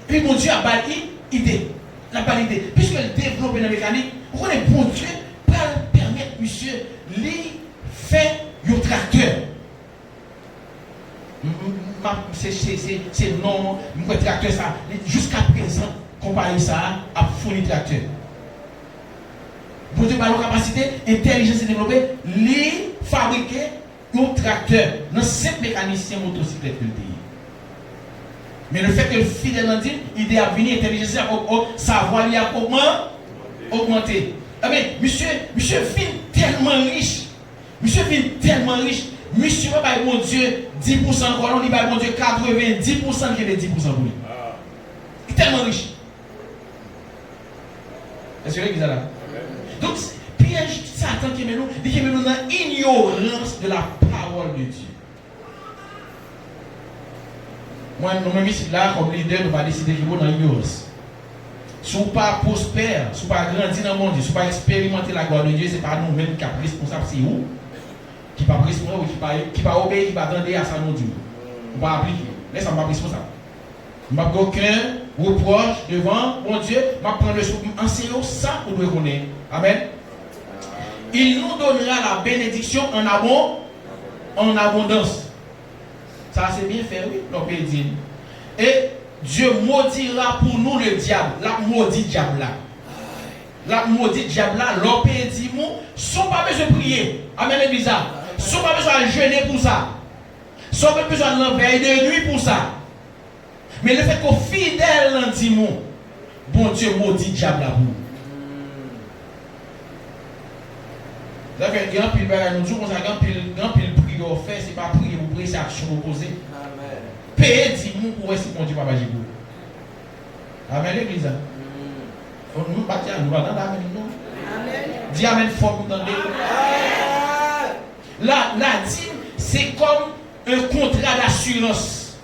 Et puis, mon Dieu a bali idée. La bali idée. Puisqu'il développe dans la mécanique, vous connaissez, bon Dieu, pour permettre, monsieur, lui faire un tracteur. C'est non, le tracteur, ça, jusqu'à présent, comparé ça à fournir tracteur. Bon Dieu, par la capacité, intelligence développée, les fabriquer un tracteur dans 5 mécaniciens motocyclettes que le pays. Mais le fait que le fidèle dans Dieu, il est à venir, intelligence, savoir, il a augmenté. Mais monsieur vient tellement riche. Monsieur vient tellement riche. Monsieur va par mon Dieu 10% encore, on dit par mon Dieu 90% qui est 10% pour lui. Il est tellement riche. Est-ce que l'église est là? Donc, piège Satan qui met nous, il met nous dans l'ignorance de la parole de Dieu. Moi, nous ici là, comme leader, nous allons décider de vivre dans l'ignorance. Si vous ne pas prospère, si vous ne pas grandir dans le monde, si vous ne pas expérimenter la gloire de Dieu, ce n'est pas nous-mêmes qui sommes responsables, c'est vous. Qui ne pas responsable, qui ne pas obéir, qui ne pas attendre à ça, non Dieu. On va appliquer. Laisse-moi pas responsable. Je n'ai aucun reproche devant mon Dieu. Je vais prendre le souffle, enseigner ça pour nous connaître. Amen. Il nous donnera la bénédiction en abondance. Ça c'est bien fait, oui, l'on peut dire. Et Dieu maudira pour nous le diable. La maudit diable là. La maudit diable là, l'on peut dire, sans pas besoin de prier. Amen, l'église. Sans pas besoin de jeûner pour ça. Sans pas besoin de l'enveiller de nuit pour ça. Mais le fait qu'on fidèle dans dit bon Dieu maudit diable là pour nous. Il y a un pile de nous jours, il y a un pile de prière fait, c'est pas prier, vous priez, c'est action opposée. Amen. Payer 10 000 pour essayer de Dieu, papa Jibou. Amen, l'église. Nous bâtir, nous allons dans Amen. Dis Amen fort, vous entendez. La dîme, c'est comme un contrat d'assurance.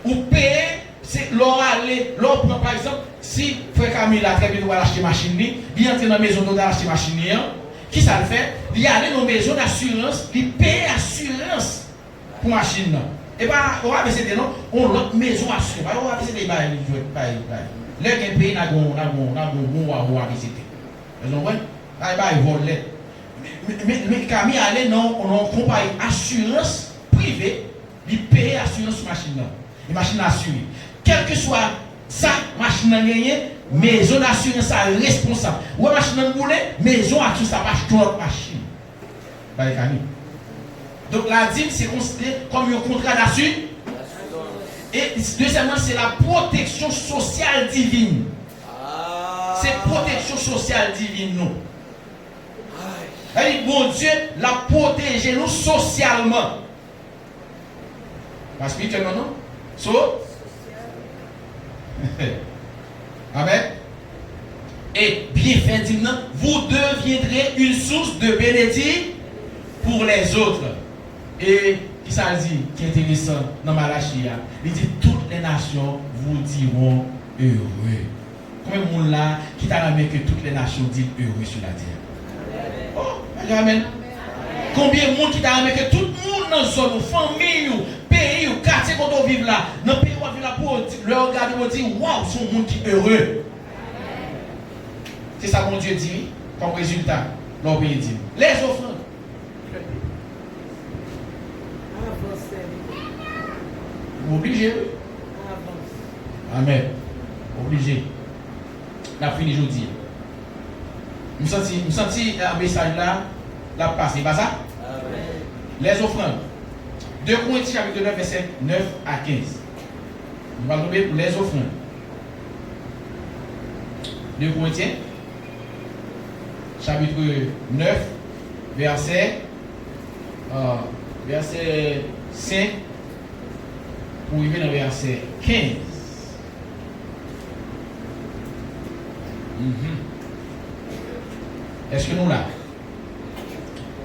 Vous payez, c'est l'or aller, l'or prend par exemple, si Frère Camille a très bien doit acheter machine, il entre dans la maison d'eau d'acheter machine. Qui ça le fait? Il y a une maison d'assurance, il paye assurance pour la machine. Et bien, on va essayer de non, on a une maison assurée. On va essayer de bailler. Là, il y a un pays qui a un bon à visiter. Vous comprenez? Là, il vole. Mais Camille allait dans une compagnie assurance privée, il paye assurance sur la machine. La machine assurée. Quel que soit ça, machine a gagné. Maison d'assurance est responsable. Ou machine en boule, maison a tout ça marche toute machine. Donc la dîme c'est considéré comme un contrat d'assurance. Et deuxièmement, c'est la protection sociale divine. C'est protection sociale divine nous. Et bon Dieu l'a protégé nous socialement. Pas spirituellement non? So? Amen. Et bien fait, vous deviendrez une source de bénédiction pour les autres. Et qui ça dit, qui est intéressant dans Malachie, il dit toutes les nations vous diront heureux. Combien de monde là qui t'a ramené que toutes les nations disent heureux sur la terre? Oh, amen. Combien de monde qui t'a ramené que tout le monde dans zone, famille, pays, quartier quand on vit là, dans le pays où on vit là pour le regarder et dire waouh, c'est un monde qui est heureux. C'est ça que mon Dieu dit comme résultat. l'on paye dîme. Les offrandes. Obligé. Amen. Obligé. On a fini aujourd'hui. Nous senti un message là, la passe, pas ça? Amen. Les offrandes. 2 Corinthiens chapitre 9, verset 9 à 15. Nous allons tomber pour les offrandes. 2 Corinthiens chapitre 9, verset 5 pour arriver dans verset 15. Est-ce que nous là?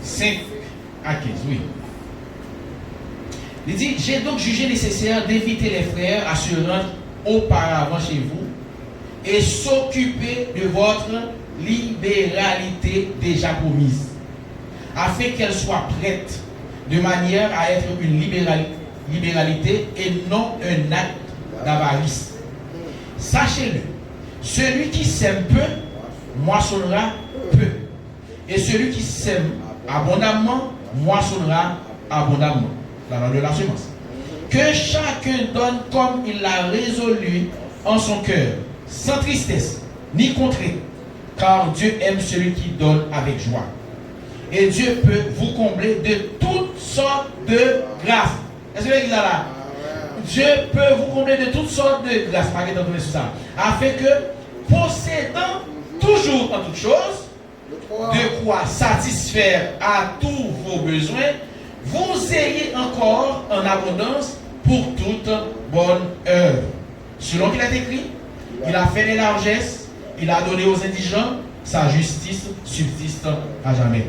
5 à 15, oui. Il dit, j'ai donc jugé nécessaire d'inviter les frères à se rendre auparavant chez vous et s'occuper de votre libéralité déjà promise, afin qu'elle soit prête, de manière à être une libéralité et non un acte d'avarice. Sachez-le, celui qui sème peu, moissonnera peu. Et celui qui sème abondamment, moissonnera abondamment. La loi de la semence. Que chacun donne comme il l'a résolu en son cœur, sans tristesse, ni contrée, car Dieu aime celui qui donne avec joie. Et Dieu peut vous combler de toutes sortes de grâces. Est-ce que vous là? Dieu peut vous combler de toutes sortes de grâces. Afin que, possédant toujours en toutes choses, de quoi satisfaire à tous vos besoins, vous ayez encore en abondance pour toute bonne œuvre. Selon qu'il a écrit, il a fait les largesses, il a donné aux indigents, sa justice subsiste à jamais.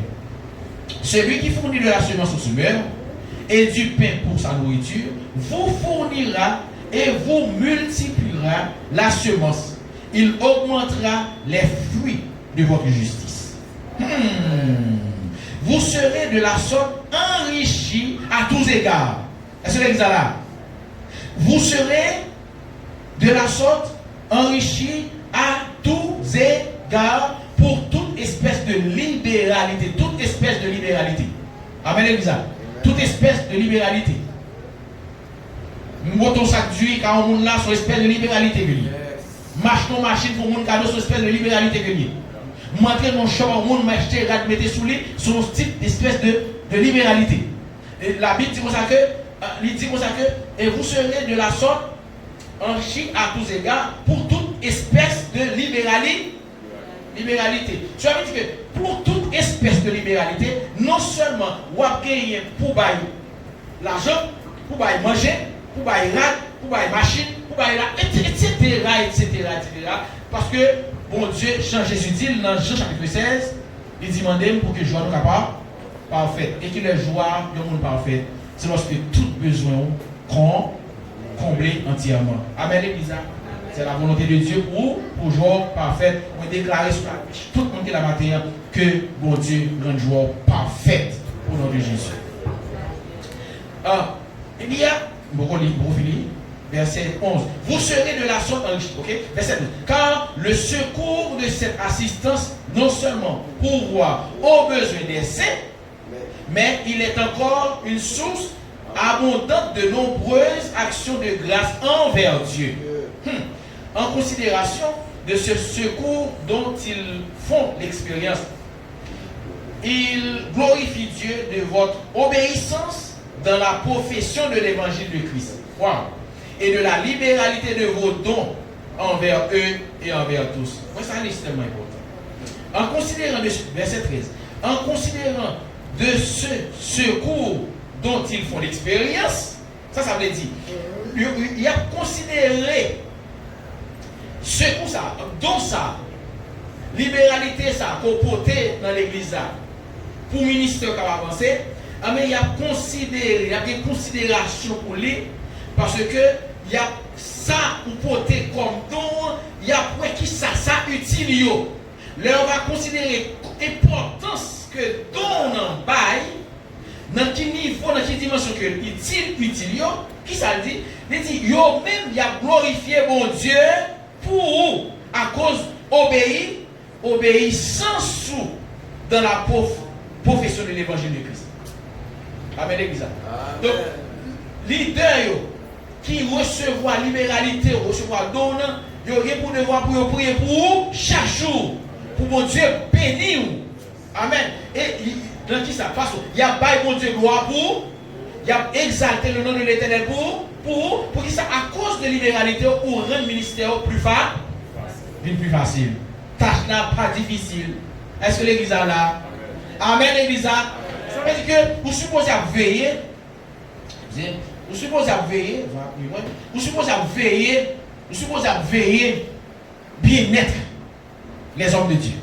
Celui qui fournit de la semence au semeur et du pain pour sa nourriture, vous fournira et vous multipliera la semence. Il augmentera les fruits de votre justice. Vous serez de la sorte enrichis à tous égards. Est-ce que vous là? Vous serez de la sorte enrichis à tous égards pour toute espèce de libéralité. Toute espèce de libéralité. Amen, Elisa. Toute espèce de libéralité. Nous mettons sac d'huile car on là sur espèce de libéralité. Marche ton machine pour mon cadeau sur espèce de libéralité. Montrer mon shop au monde, m'acheter, mettez sous lui, son type d'espèce de libéralité. Et la Bible dit comme ça que, et vous serez de la sorte enrichis à tous égards pour toute espèce de libéralité. Tu as dit que pour toute espèce de libéralité, non seulement vous avez gagné pour bailler l'argent, pour bailler manger, pour bailler rad, pour bailler machine, pour bailler là, etc. Parce que bon Dieu, Jean Jésus dit dans Jean chapitre 16, il dit pour que joie nous capable parfaite et que les joies du monde parfait, c'est lorsque tout besoin comblé entièrement. Amen, l'Église. C'est la volonté de Dieu pour joie parfaite, pour déclarer sur la bouche tout le monde qui est la matin que bon Dieu grande joie parfaite au nom de Jésus. Il y a beaucoup fini. Verset 11. Vous serez de la sorte enrichis. Ok? Verset 12. Car le secours de cette assistance non seulement pourvoit aux besoins des saints, mais il est encore une source abondante de nombreuses actions de grâce envers Dieu. En considération de ce secours dont ils font l'expérience, ils glorifient Dieu de votre obéissance dans la profession de l'évangile de Christ. Wow. Et de la libéralité de vos dons envers eux et envers tous. Moi, ça c'est tellement important. En considérant, verset 13, en considérant de ce secours dont ils font l'expérience, ça veut dire, il a considéré secours ça, don ça, libéralité ça, qu'on portait dans l'église pour le ministère qui va avancer, mais il a considéré, il y a des considérations pour lui. Parce que il y a ça pour porter comme don, il y a pour qui ça utile. Là on va considérer l'importance que don en bail, dans quel niveau, dans quelle dimension que utile, qui ça dit? Il dit yo même il a glorifié mon Dieu pour à cause obéissance dans la profession de l'évangile de Christ. Amen, l'église. Donc, leader qui recevoir libéralité, recevoir don, il y a pour devoir pour prier pour chaque jour, pour mon Dieu bénir. Amen. Et dans qui ça passe, il y a pas mon Dieu gloire pour, il y a exalté le nom de l'Éternel pour qui ça à cause de libéralité pour rendre le ministère plus facile. Tâche là pas difficile. Est-ce que l'église a là? Amen, l'église a. Ça veut dire que vous supposez veiller. Vous supposez veiller. Vous supposez veiller bien-être les hommes de Dieu.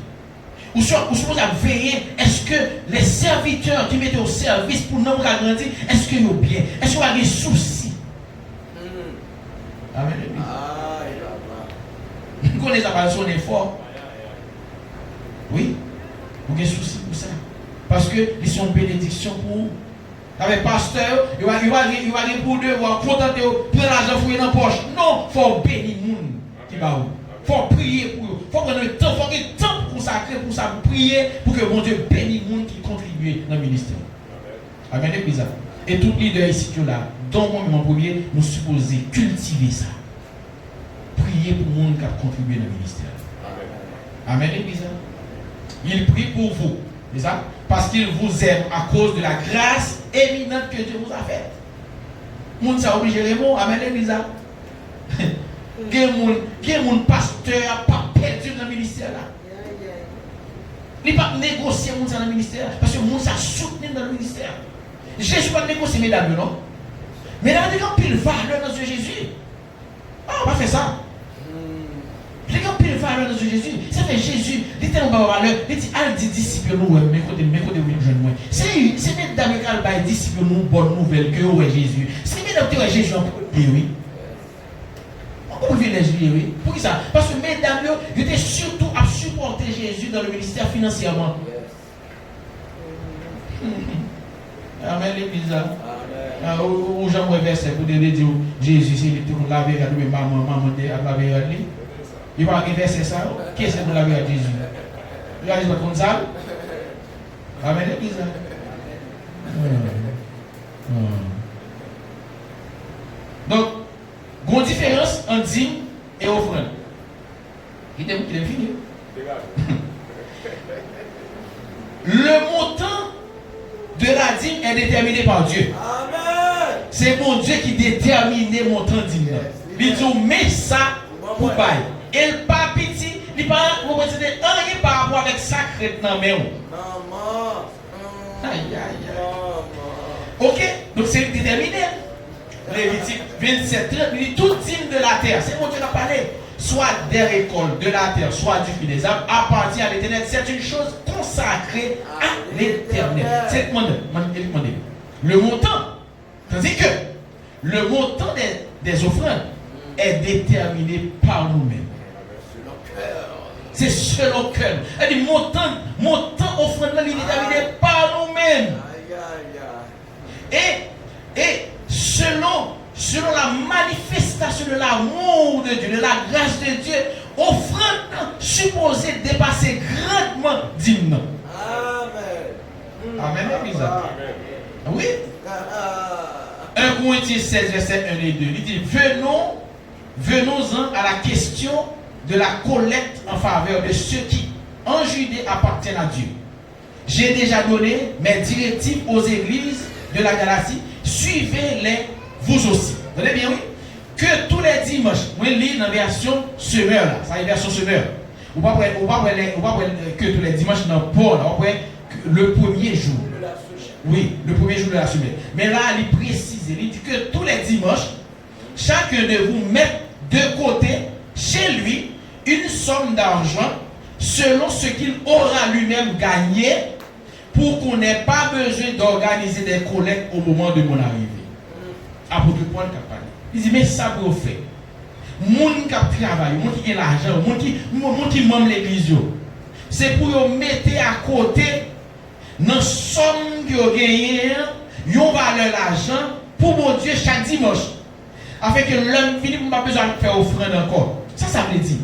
Vous supposez veiller. Est-ce que les serviteurs qui mettent au service pour nous grandir, est-ce qu'ils ont bien? Est-ce qu'ils ont des soucis? Amen, l'église. Vous connaissez la son effort. Oui, vous avez des soucis pour ça. Parce qu'ils sont une bénédiction pour vous. Avec pasteur, il va pour devoir contenter, prendre l'argent fouiller dans la poche. Non, il faut bénir les gens. Il faut prier pour eux. Il faut prendre le temps, il faut avoir le temps pour consacrer, pour ça, prier, pour que mon Dieu bénisse les gens qui contribuent dans le ministère. Amen, l'église. Et tout leader ici, là, dans mon premier, nous supposons cultiver ça. Prier pour les gens qui contribuent dans le ministère. Amen, l'église. Il prie pour vous. C'est ça? Parce qu'il vous aime à cause de la grâce éminente que Dieu vous a faite. Moun ça obligé les mots. Amen, l'église. Quel mon pasteur pas perdu dans le ministère là. Il pas négocier moun ça dans le ministère parce que moun ça soutenu dans le ministère. Jésus pas négocier mesdames non. Mesdames il y a pile valeur dans Jésus. Ah, on va faire ça. Il y a pile valeur dans Jésus. Ça fait Jésus, il était en valeur, il dit al dit disciple nous mais côté oui jeune moi. C'est mesdames qui al bail disciple nous bonne nouvelle que ouais Jésus. C'est mesdames qui ouais Jésus en oui. Pourquoi vous venez oui? Pour qui ça? Parce que mesdames, ils étaient surtout à supporter Jésus dans le ministère financièrement. Amen, l'église. Aux gens qui verset pour dire Jésus, c'est lui qui l'a lavé, maman, a lavé. Il va verser ça. Qui est-ce qui l'a lavé à Jésus? Il a dit comme ça. Amen, l'église. Donc, grande différence entre dîme et offrande. Il est fini. Le montant de la dîme est déterminé par Dieu. Amen. C'est mon Dieu qui détermine le montant de dîme. Il dit, mais ça pour payer. Et le pas petit, il pas rien par rapport avec sacré dans mes mains. Maman. Aïe. Ok, donc c'est déterminé. Lévitique 27, 30, il dit toute dîme de la terre, c'est mon Dieu qui a parlé, soit des récoltes de la terre, soit du fruit des arbres, appartient à l'Éternel. C'est une chose consacrée à l'Éternel. C'est demandé. Le montant, tandis que le montant des offrandes est déterminé par nous-mêmes. C'est selon le cœur. Elle dit montant offrande est déterminé par nous-mêmes. Et selon la manifestation de l'amour de Dieu, de la grâce de Dieu, offrande supposée dépasser grandement d'hymne. Amen. Amen. Oui. 1 Corinthiens 16, verset 1 et 2. Il dit, venons-en à la question de la collecte en faveur de ceux qui, en Judée, appartiennent à Dieu. J'ai déjà donné mes directives aux églises de la Galatie. Suivez-les vous aussi. Vous avez bien oui? Que tous les dimanches, moi je lis dans la version semeur là, ça est version semeur. Ou pas que tous les dimanches dans Paul, le premier jour. Oui, le premier jour de la semaine. Mais là, il précise, il dit que tous les dimanches, chacun de vous met de côté chez lui une somme d'argent selon ce qu'il aura lui-même gagné pour qu'on n'ait pas besoin d'organiser des collectes au moment de mon arrivée. Apôtre Paul qui a parlé. Il dit, mais ça vous fait. Moun qui a travaillé, moun qui a l'argent, moun qui membre l'église, c'est pour vous mettre à côté dans la somme que vous gagnez, vous valeur l'argent pour mon Dieu chaque dimanche. Afin que l'homme finit, vous n'avez pas besoin de faire offrande encore. Ça veut dire.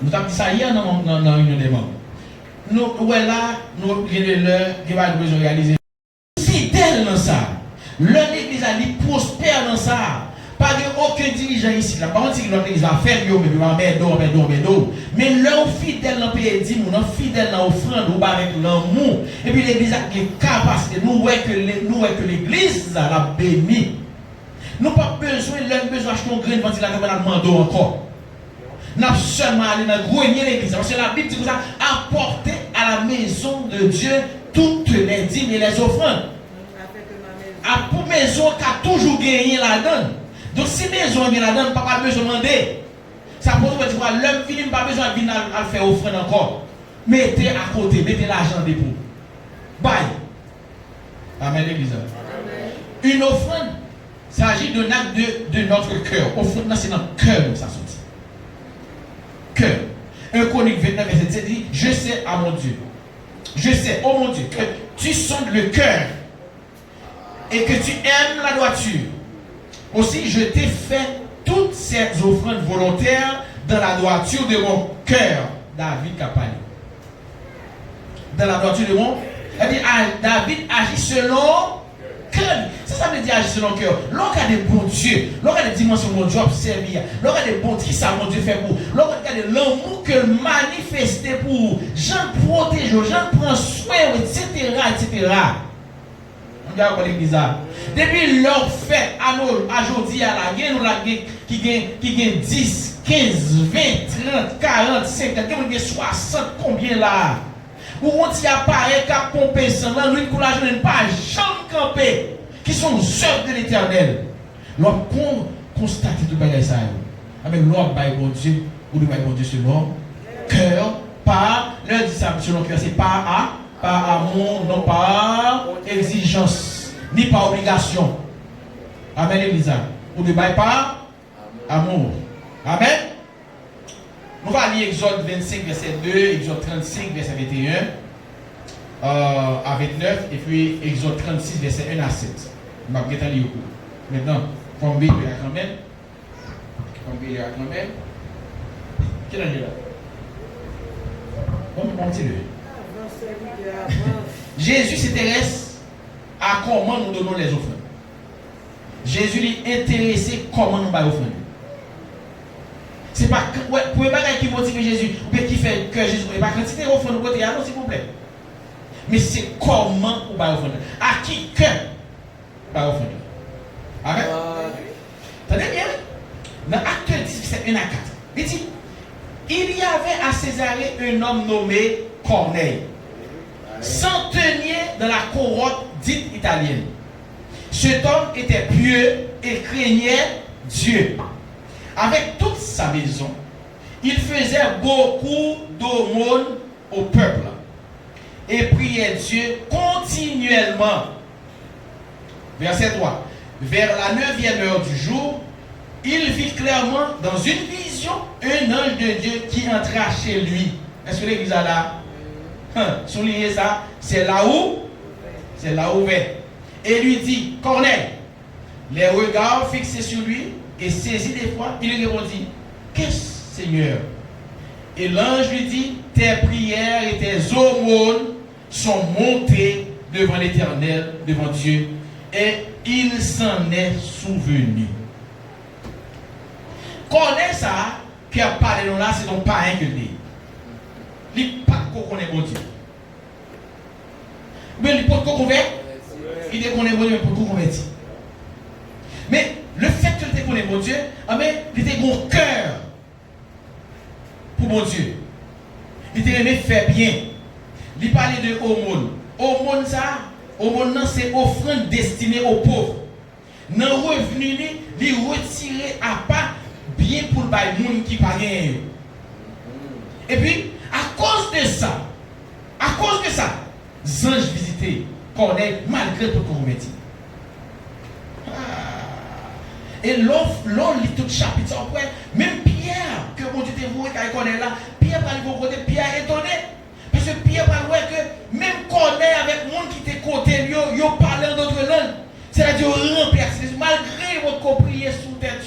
Nous avons dit ça hier dans une des membres. nous, ouais là, nous avons besoin de réaliser. Fidèle dans ça. L'église a dit prospère dans ça. Pas de aucun dirigeant ici. Par contre, si notre église a fait mieux, mais leur fidèle dans le pays, dit, nous fidèle dans l'offrande, ou avec l'amour. Et puis l'église a des capacités. Nous voyons que l'église a béni. Nous n'avons pas besoin d'acheter un grain de ventilateur pour nous demander encore. Nous avons seulement aller dans le grenier de l'église. Parce que la Bible dit que ça apporter à la maison de Dieu toutes les dîmes et les offrandes. Pour maison qui a toujours gagné la donne. Donc si maison a gagné la donne, pas besoin de demander. Ça peut dire que l'homme finit, pas besoin de venir à faire offrande encore. Mettez à côté, mettez l'argent dépôt. Bye. Amen l'église. Une offrande s'agit d'un acte de notre cœur. Offrande, c'est dans le cœur que ça sortit. Cœur. 1 Chronique 29, verset 7 dit, je sais à mon Dieu. Je sais, oh mon Dieu, que tu sondes le cœur et que tu aimes la droiture. Aussi, je t'ai fait toutes ces offrandes volontaires dans la droiture de mon cœur. David a parlé. Dans la droiture de mon cœur. C'est-à-dire, David agit selon cœur. Ça veut dire agir selon le cœur. Lorsqu'il y a des bons dieux, lorsqu'il y a des dimensions de mon Dieu observer, lorsqu'il y a des bons qui ça mon Dieu fait pour, lorsqu'il y a de l'amour que manifester pour, j'en protège, j'en prends soin, etc. etc. On dirait qu'on est bizarre. Depuis leur fête, à aujourd'hui, à la guerre, qui gagne 10, 15, 20, 30, 40, 50, qui gagne 60, combien là? Ou on y apparaît qu'à pomper sans là, nous pour la journée, pas jamais camper, qui sont œuvres de l'éternel. L'homme constate tout bagage ça. Avec l'homme bail bon Dieu, ou le bail bon Dieu selon cœur, pas, leur dit ça selon cœur, c'est pas amour, non pas exigence, ni pas obligation. Amen l'église. Ou le bail pas amour. Amen. On va lire Exode 25, verset 2, Exode 35, verset 21 à 29, et puis Exode 36, verset 1 à 7. On va bien lire au cours. Maintenant, comme il y a quand même. Quel âge est là? On continue. Jésus s'intéresse à comment nous donnons les offrandes. Jésus est intéressé comment nous donnons les offrandes. C'est pas pour les bagages qui motivent Jésus, ou qui fait que Jésus, et pas quantité d'offrandes de côté, non s'il vous plaît. Mais c'est comment on va offrir. À qui que va offrir. Amen. Tenez bien. Dans Acte 10, verset 1 à 4, il dit, il y avait à Césarée un homme nommé Corneille, centenier de la couronne dite italienne. Cet homme était pieux et craignait Dieu. Avec toute sa maison, il faisait beaucoup d'aumônes au peuple et priait Dieu continuellement. Verset 3. Vers la 9e heure du jour, il vit clairement dans une vision un ange de Dieu qui entra chez lui. Est-ce que l'église a là? Soulignez ça. C'est là où et lui dit, Corneille, les regards fixés sur lui et saisi d'effroi, il lui répondit, qu'est-ce, Seigneur? Et l'ange lui dit, tes prières et tes aumônes sont montées devant l'Éternel, devant Dieu, et il s'en est souvenu. Connaît ça, qui a parlé là, c'est ton parrain que dit. Il n'est pas qu'on connaît bon Dieu. Mais il n'est pas qu'on convertit. Il est qu'on est bon Dieu, mais pas qu'on convertit. Mais le fait que tu connais bon Dieu, il était bon cœur pour mon Dieu. Il était aimé faire bien. Il parlait de aumône. Aumône ça, aumône c'est offrande destinée aux pauvres. Dans le revenu, il retiré à part bien pour le monde qui pas rien. Et puis, à cause de ça, Zange visité Corneille malgré tout converti. Et l'on lit tout chapitre après, même Pierre, que mon Dieu te voit quand il connaît là, Pierre va aller côté, Pierre est étonné. Parce que Pierre va voir que même Corneille avec le monde qui était côté, il parlait en d'autres langues. C'est-à-dire, remplacer, malgré votre prière sous tête.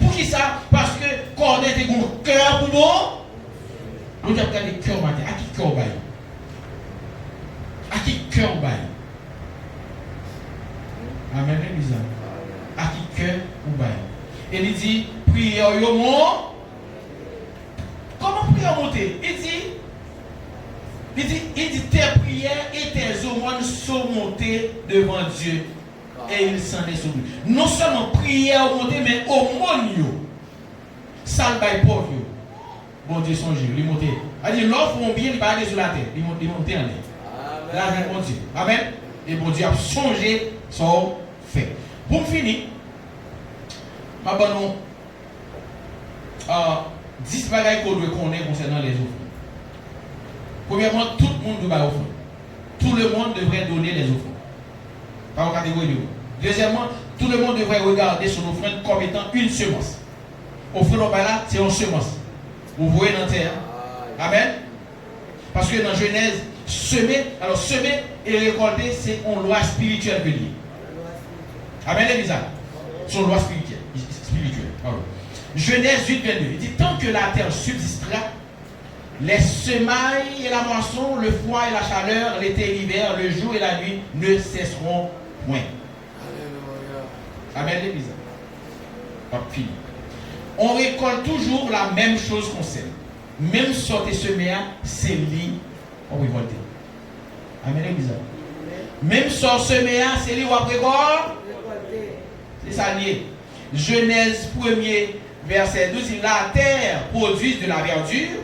Pour qui ça? Parce que Corneille était un cœur pour Amen, l'église. À qui cœur ou bail. Et il dit, prière yo mon. Comment prière monter? Il dit, tes prières et tes aumônes sont montées devant Dieu. Et il s'en est sauvé. Non seulement prière monter, mais aumône yo. Sale bail pauvre yo. Bon Dieu songe, il monte. Il dit, l'offre on bien, il va aller sur la terre. Il monte en l'air. Là, je bon Dieu. Amen. Et bon Dieu a songé son fait. Pour finir, ma bonne 10 bagages qu'on doit connaître concernant les offres. Premièrement, tout le monde doit offrir. Tout le monde devrait donner les offres. Par la catégorie de vous. Deuxièmement, tout le monde devrait regarder son offrande comme étant une semence. Offrande là, c'est une semence. Vous voyez dans la terre. Amen. Parce que dans Genèse, semer et récolter, c'est une loi spirituelle liée. Amen, l'église. C'est une loi spirituelle. Pardon. Genèse 8, 22. Il dit, tant que la terre subsistera, les semailles et la moisson, le froid et la chaleur, l'été et l'hiver, le jour et la nuit ne cesseront point. Amen, l'église. Fini. On récolte toujours la même chose qu'on sème. Même sorte et semer, c'est lui on récolte. Amen, l'église. Même sorte semer, c'est lui on récolte. C'est ça lié. Genèse 1er, verset 12, la terre produit de la verdure,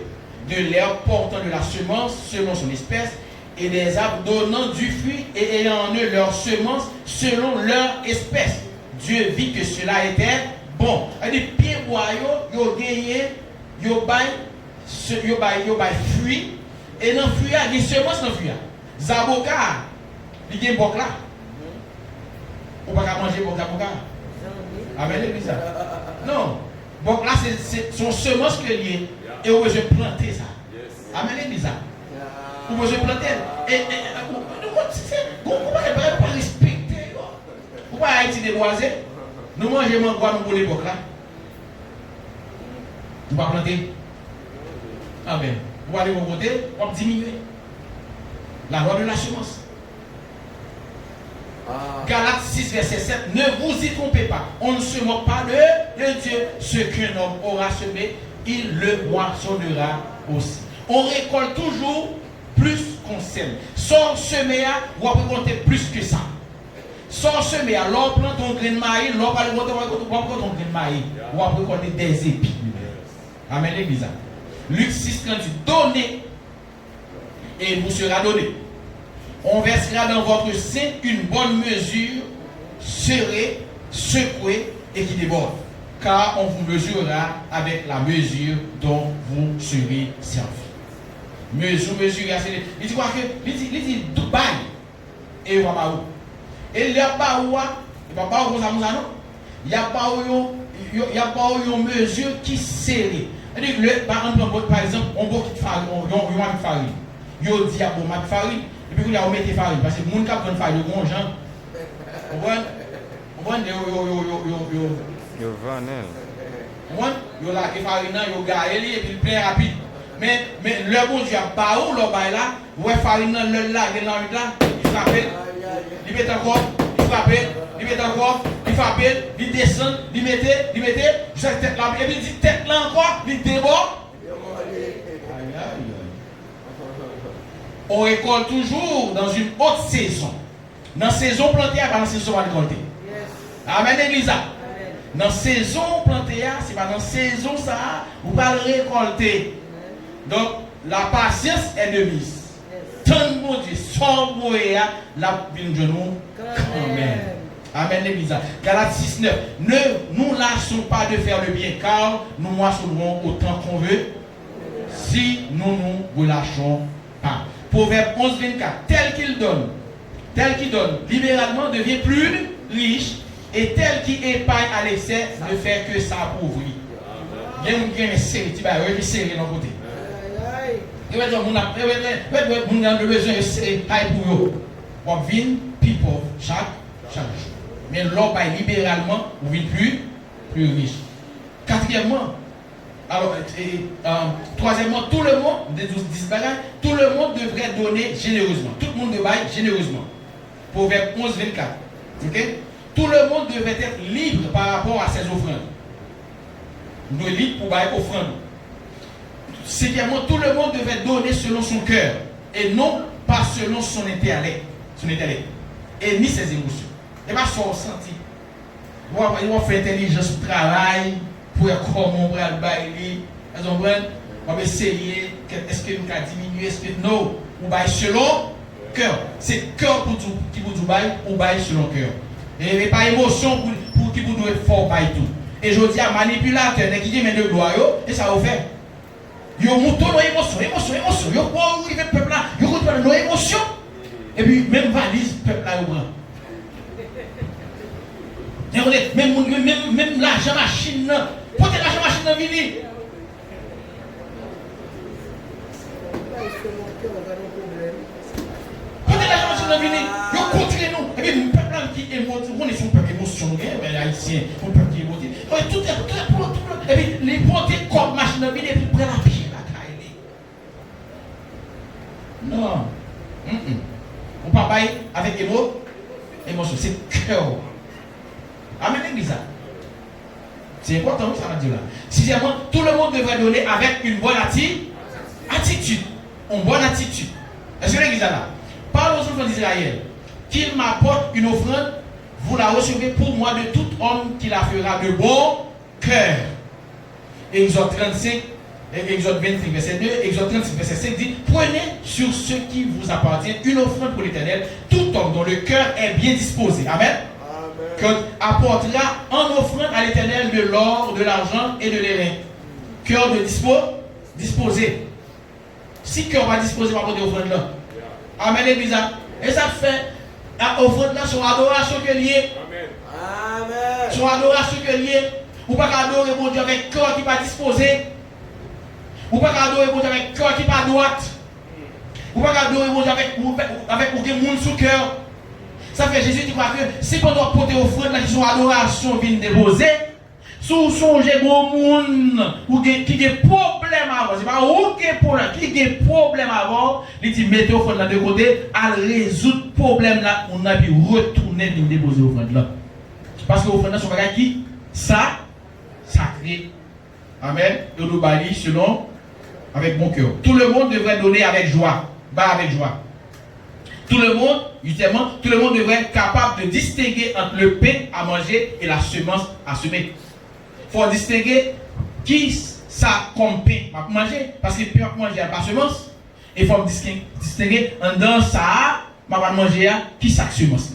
de l'herbe portant de la semence selon son espèce, et des arbres donnant du fruit et ayant en eux leur semence selon leur espèce. Dieu vit que cela était bon. Il dit, pieds bois, yo gagné, yo bail fruit, et dans le fruit, il y a des semences dans le fruit. Zaboka, il y a un boc là. On ne peut pas manger boca. Amen, l'église. Non. Boc là, c'est son semence que lié. Et on veut planter ça. Amen, l'église. On veut planter. Et vous ne pouvez pas respecter. Vous ne pouvez pas être déboisé. Nous mangeons quoi nous pour l'époque là. Vous ne pouvez pas planter. Amen. Vous allez vous voter, vous allez diminuer. La loi de la semence. Galates 6, verset 7. Ne vous y trompez pas. On ne se moque pas de Dieu. Ce qu'un homme aura semé, il le moissonnera aussi. On récolte toujours plus qu'on sème. Sans semer, on va récolter plus que ça. Sans semer, l'on plante ton grain de maïs, l'on va récolter ton grain de maïs. On va récolter des épis. Amen, l'église. Luc 6, 38. Donnez et il vous sera donné. On versera dans votre sein une bonne mesure, serrée, secouée et qui déborde. Car on vous mesurera avec la mesure dont vous serez servi. Mesurer, il dit quoi que, il dit Dubaï et il va pas où. Et il n'y a pas où, il va pas où ça nous a non. Il n'y a pas où une mesure qui serrée. Par exemple, on boit de farine, on de farine. Yo dit à bon de farine. Et puis, vous mettez farine. Parce que les gens qui prennent farine, ils ont gens. Vous voyez, Yo vanel. Yo la farine, yo gaël et puis plein rapide. Mais le bon Dieu a pas où le bail là, ouais farine le là, il frappe, il met encore, il frappe, il met encore, il frappe, il descend, il mettait, jusqu'à tête là, et puis il dit tête là encore, il déborde. On récolte toujours dans une haute saison. Dans la saison plantée, pas dans la saison récoltée. Amen, l'église. Dans la saison plantée, c'est pas dans la saison ça, vous pas récolter. Donc, la patience est de mise. Tant mon Dieu, sans boire, la vie de nous. Amen. Amen, l'église. Galates 6, 9. Ne nous lâchons pas de faire le bien, car nous moissonnerons autant qu'on veut, si nous ne nous relâchons pas. Proverbe 11, 24. Tel qu'il donne libéralement devient plus riche, et tel qui épargne à l'excès ne fait que s'appauvrir. Il y a un qui est serré, qui est serré de l'autre côté. Il y a besoin de serrer pour eux. On vient people chaque jour. Mais l'homme libéralement, on vient plus riche. Quatrièmement, alors, troisièmement, tout le monde devrait donner généreusement. Tout le monde devrait généreusement. Proverbe 11, 24. Okay? tout le monde devait être libre par rapport à ses offrandes. Nous sommes libres pour bailler offrande. Sixièmement, tout le monde devait donner selon son cœur et non pas selon son intellect, et ni ses émotions. Et pas son senti. On va faire intelligence au travail pour comment on va le bailler. On va essayer, est-ce que nous allons diminuer, est-ce que non, on va selon cœur. C'est cœur qui vous baille, on baille selon cœur. Et pas émotion pour qui vous doit être fort baille tout. Et je dis à manipulateur qui dit mais de gloire et ça vous fait. Yo monte nos émotions. Yo quoi arriver peuple là, yo retrouve nos émotions. Et puis même valise peuple là au grand. Même l'argent machine, portez l'argent machine dans vini. Portez l'argent machine dans vini. Yo contre nous. Et puis peuple là qui émote, on est son peuple émotionnel, mais haïtien, on peuple qui émote. Tout et puis les porter comme machine dans vini et puis prendre la pied la caille. Non. On pas bailler avec émotion, c'est cœur. Amen, l'église. C'est important, ça va dire là. Sixièmement, tout le monde devrait donner avec une bonne attitude. Une bonne attitude. Est-ce que l'église est là? Parle aux enfants d'Israël. Qu'il m'apporte une offrande, vous la recevez pour moi de tout homme qui la fera de bon cœur. Exode 35, Exode 25, verset 2, Exode 35, verset 5 dit: prenez sur ce qui vous appartient une offrande pour l'Éternel, tout homme dont le cœur est bien disposé. Amen. Qu'on apportera en offrande à l'Éternel de l'or, de l'argent et de l'airain. Cœur de disposer. Si cœur va disposer par votre offrande là. Amen, l'église. Et ça fait, offrande là, son adoration que lié. Amen. Son adoration que lié. Ou pas adorer mon Dieu avec cœur qui va disposer. Ou pas adorer mon Dieu avec cœur qui va droite. Ou pas adorer mon Dieu avec aucun monde sous cœur. Ça fait Jésus dit quoi que si on doit porter offrande là qui sont adoration vient déposer, sous songez bon monde ou qui a problème avant, c'est pas aucun problème, qui a problème avant, il dit mettez offrande là de côté, à résoudre problème là, on a pu retourner de déposer offrande là. Parce que offrande là sont bagage qui ça sacré. Amen. Et nous bali selon avec bon cœur. Tout le monde devrait donner avec joie, avec joie. Tout le monde, justement, tout le monde devrait être capable de distinguer entre le pain à manger et la semence à semer. Il faut distinguer qui ça comme pain à manger, parce que pain à manger à la semence. Et il faut distinguer dans ça, à manger qui ça semence.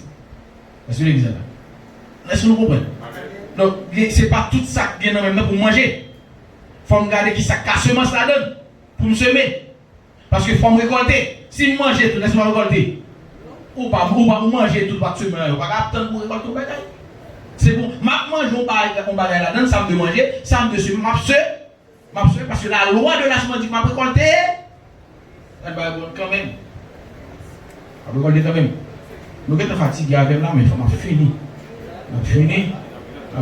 Est-ce que l'église là? Est-ce que nous comprenons? Donc, ce n'est pas tout ça qui vient dans le même temps pour manger. Il faut regarder qui ça semence la donne pour me semer. Parce qu'il faut me récolter. Si je mange tout, laisse-moi récolter. Ou pas manger tout, pas semer, ou pas attendre pour récolter tout. C'est bon. Je mange on bagage là-dedans, ça me de manger, ça me de semer, parce que la loi de la semence dit que je récolter. Elle va quand même. Je vais récolter quand même. Nous sommes fatigués avec là, mais il faut finir. On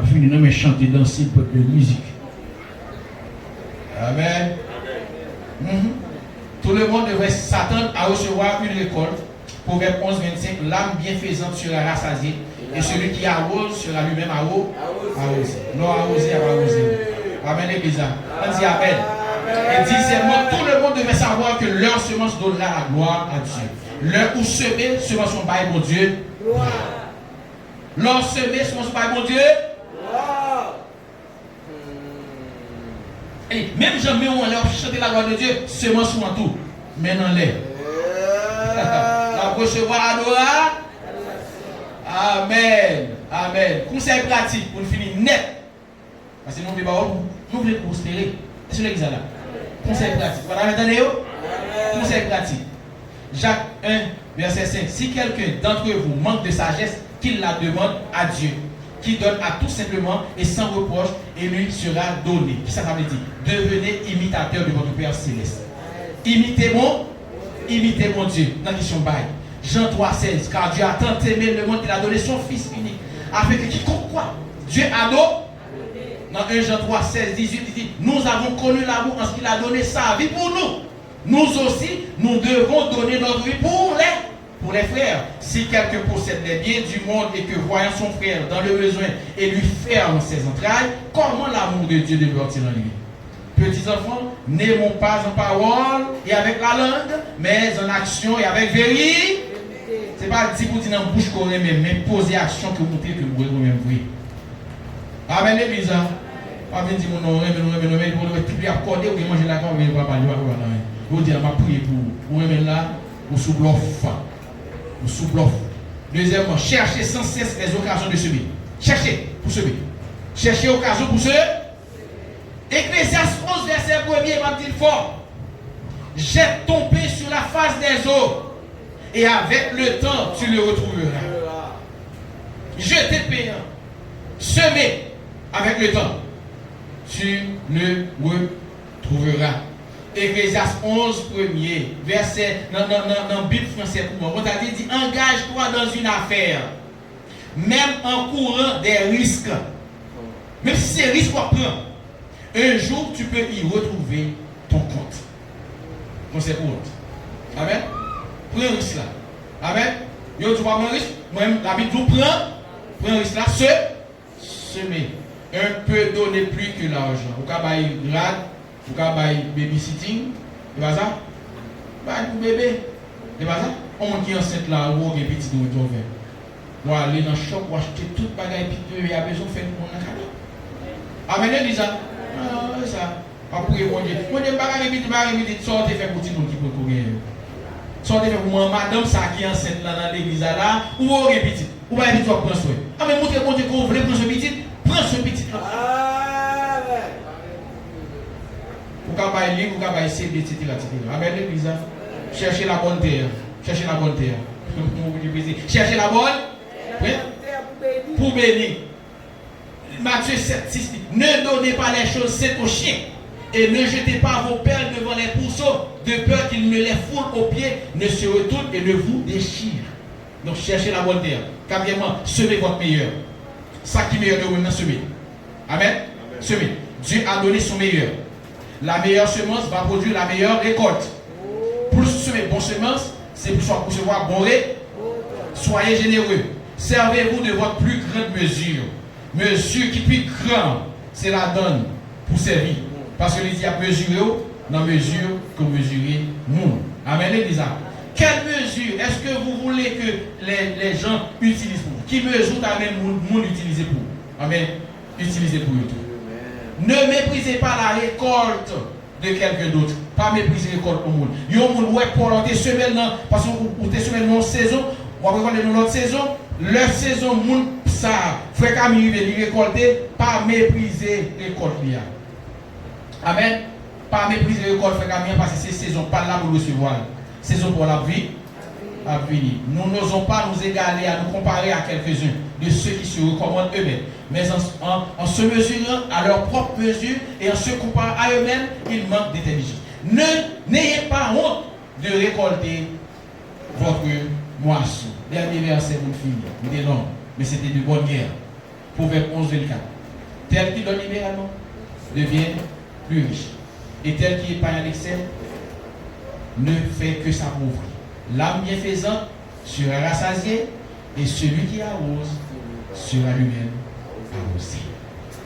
finit, non mais chanter, danser, peuple de musique. Amen. Tout le monde devrait s'attendre à recevoir une récolte. Proverbe 11, 25, l'âme bienfaisante sera rassasiée et celui qui arrose sera lui-même arrosé. Non arrosé, arrosé. Amen, l'église. On dit Amen. Et dixièmement, tout le monde devait savoir que leur semence donnera la gloire à Dieu. Leur ou semer, semence son bail, mon Dieu. Leur semer, semence son bail, mon Dieu. Et même jamais on leur chanter la gloire de Dieu, semence ou en tout. Maintenant l'air. La recevoir adorer. Amen. Amen. Conseil pratique pour finir net. Parce que nous voulons prospérer. Est-ce que l'église là? Conseil pratique. Voilà, attendez. Conseil pratique. Jacques 1, verset 5. Si quelqu'un d'entre vous manque de sagesse, qu'il la demande à Dieu, qui donne à tout simplement et sans reproche, et lui sera donné. Qui ça veut dire? Devenez imitateur de votre Père Céleste. Imitez mon Dieu. Dans la question bail. Jean 3, 16. Car Dieu a tant aimé le monde qu'il a donné son Fils unique. Afin que quiconque croit, Dieu a donné. Dans 1 Jean 3, 16, 18, il dit: nous avons connu l'amour en ce qu'il a donné sa vie pour nous. Nous aussi, nous devons donner notre vie pour pour les frères. Si quelqu'un possède les biens du monde et que voyant son frère dans le besoin et lui ferme ses entrailles, comment l'amour de Dieu demeure-t-il en lui? Petits enfants, n'aimons pas en parole et avec la langue, mais en action et avec vérité. Ce n'est pas dit pour dire dans la bouche qu'on aime, mais poser action que vous montrez que vous pouvez même voir. Amen, l'église. Pas bien dire mon nom, mais pour publier accordé ou manger la corde, mais pas parler. Vous dire, je vais prier pour vous. Vous là, vous sous bluff. Vous sous bluff. Deuxièmement, cherchez sans cesse les occasions de semer. Cherchez pour semer. Cherchez occasion pour semer. Ecclésiaste 11, verset 1er, va dire fort. Jette ton pain sur la face des eaux, et avec le temps, tu le retrouveras. Jetez pain, semez avec le temps, tu le retrouveras. Ecclésiaste 11, 1er, verset, dans la Bible française, on t'a dit, engage-toi dans une affaire, même en courant des risques. Même si c'est risque qu'on prend. Un jour, tu peux y retrouver ton compte. Donc, c'est pour autre. Amen. Prends un risque là. Amen. Yo, tu vas prendre un risque. Moi-même, la Bible nous prend un risque là. Semer. Un peu donner plus que l'argent. Vous pouvez bailler grade, vous pouvez bailler babysitting. C'est pas ça? Bailler pour bébé. C'est pas ça? On monte qui est enceinte là, ou on est petit de retour vers. Ou aller dans le shop, ou acheter tout le bagage, puis il y a besoin de faire pour un cadeau. Amen, l'église. Ah, ça. Après, mon Dieu. Mon Dieu, je sortez faire pour tout le monde qui peut courir. Sortez faire pour moi, madame, ça qui est enceinte là dans l'église là, ou au petit. Ou pas petit, tu vas prendre soin. Ah, mais montrez, mon Dieu, qu'on voulait prendre ce petit, prends ce petit là. Amen. Vous pouvez pas lire, vous pouvez pas essayer, etc. Amen, l'église. Cherchez la bonne terre. Cherchez la bonne terre. Cherchez la bonne terre pour bénir. Matthieu 7, 6 dit, ne donnez pas les choses c'est aux chiens et ne jetez pas vos perles devant les pourceaux de peur qu'ils ne les foulent aux pieds, ne se retournent et ne vous déchirent. Donc cherchez la bonne terre. Quatrièmement, semez votre meilleur. Ça qui est meilleur de vous maintenant, semez. Amen. Semez. Dieu a donné son meilleur. La meilleure semence va produire la meilleure récolte. Pour semer bonne semence, c'est pour recevoir bon récolte. Soyez généreux. Servez-vous de votre plus grande mesure. Mesure qui puis grand, c'est la donne pour servir. Parce que les dit à mesurer dans mesure que mesurez nous. Amen, l'église. Quelle mesure est-ce que vous voulez que les gens utilisent pour vous? Qui mesure ta même monde utiliser pour vous? Amen. Utilisez pour eux tout. Ne méprisez pas la récolte de quelqu'un d'autre. Pas mépriser la récolte pour le monde. Il y a un monde ouais pour l'autre semaine, parce que vous êtes semaine dans saison, on va regarder dans l'autre saison. Leur saison, moun ça, frère Camille, il récolter, pas mépriser récolte. Amen. Pas mépriser récolte, frère Camille, parce que c'est saison, pas là pour recevoir. Saison pour la vie. À venir. Nous n'osons pas nous égaler à nous comparer à quelques-uns de ceux qui se recommandent eux-mêmes. Mais en se mesurant à leur propre mesure et en se comparant à eux-mêmes, ils manquent d'intelligence. N'ayez pas honte de récolter votre moisson. Dernier verset pour finir. Il est long, mais c'était de bonne guerre. Proverbe 11, 24. Tel qui donne libéralement devient plus riche. Et tel qui épargne à l'excès ne fait que s'appauvrir. L'âme bienfaisante sera rassasiée et celui qui arrose sera lui-même arrosé.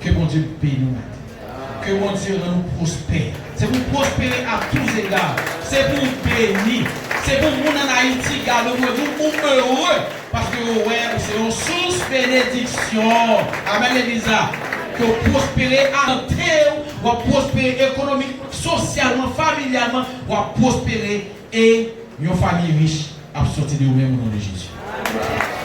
Que mon Dieu paye nous matin. Que mon Dieu nous prospère. C'est pour prospérer à tous égards. C'est pour bénir. C'est pour nous en Haïti, garde-moi nous heureux. Parce que ouais, c'est une source bénédiction. Amen, Elisa. Que vous prospérez en terre, vous prospérer économiquement, socialement, familialement, vous prospérer et une famille riche à sortir de vous-même au nom de Jésus. Amen.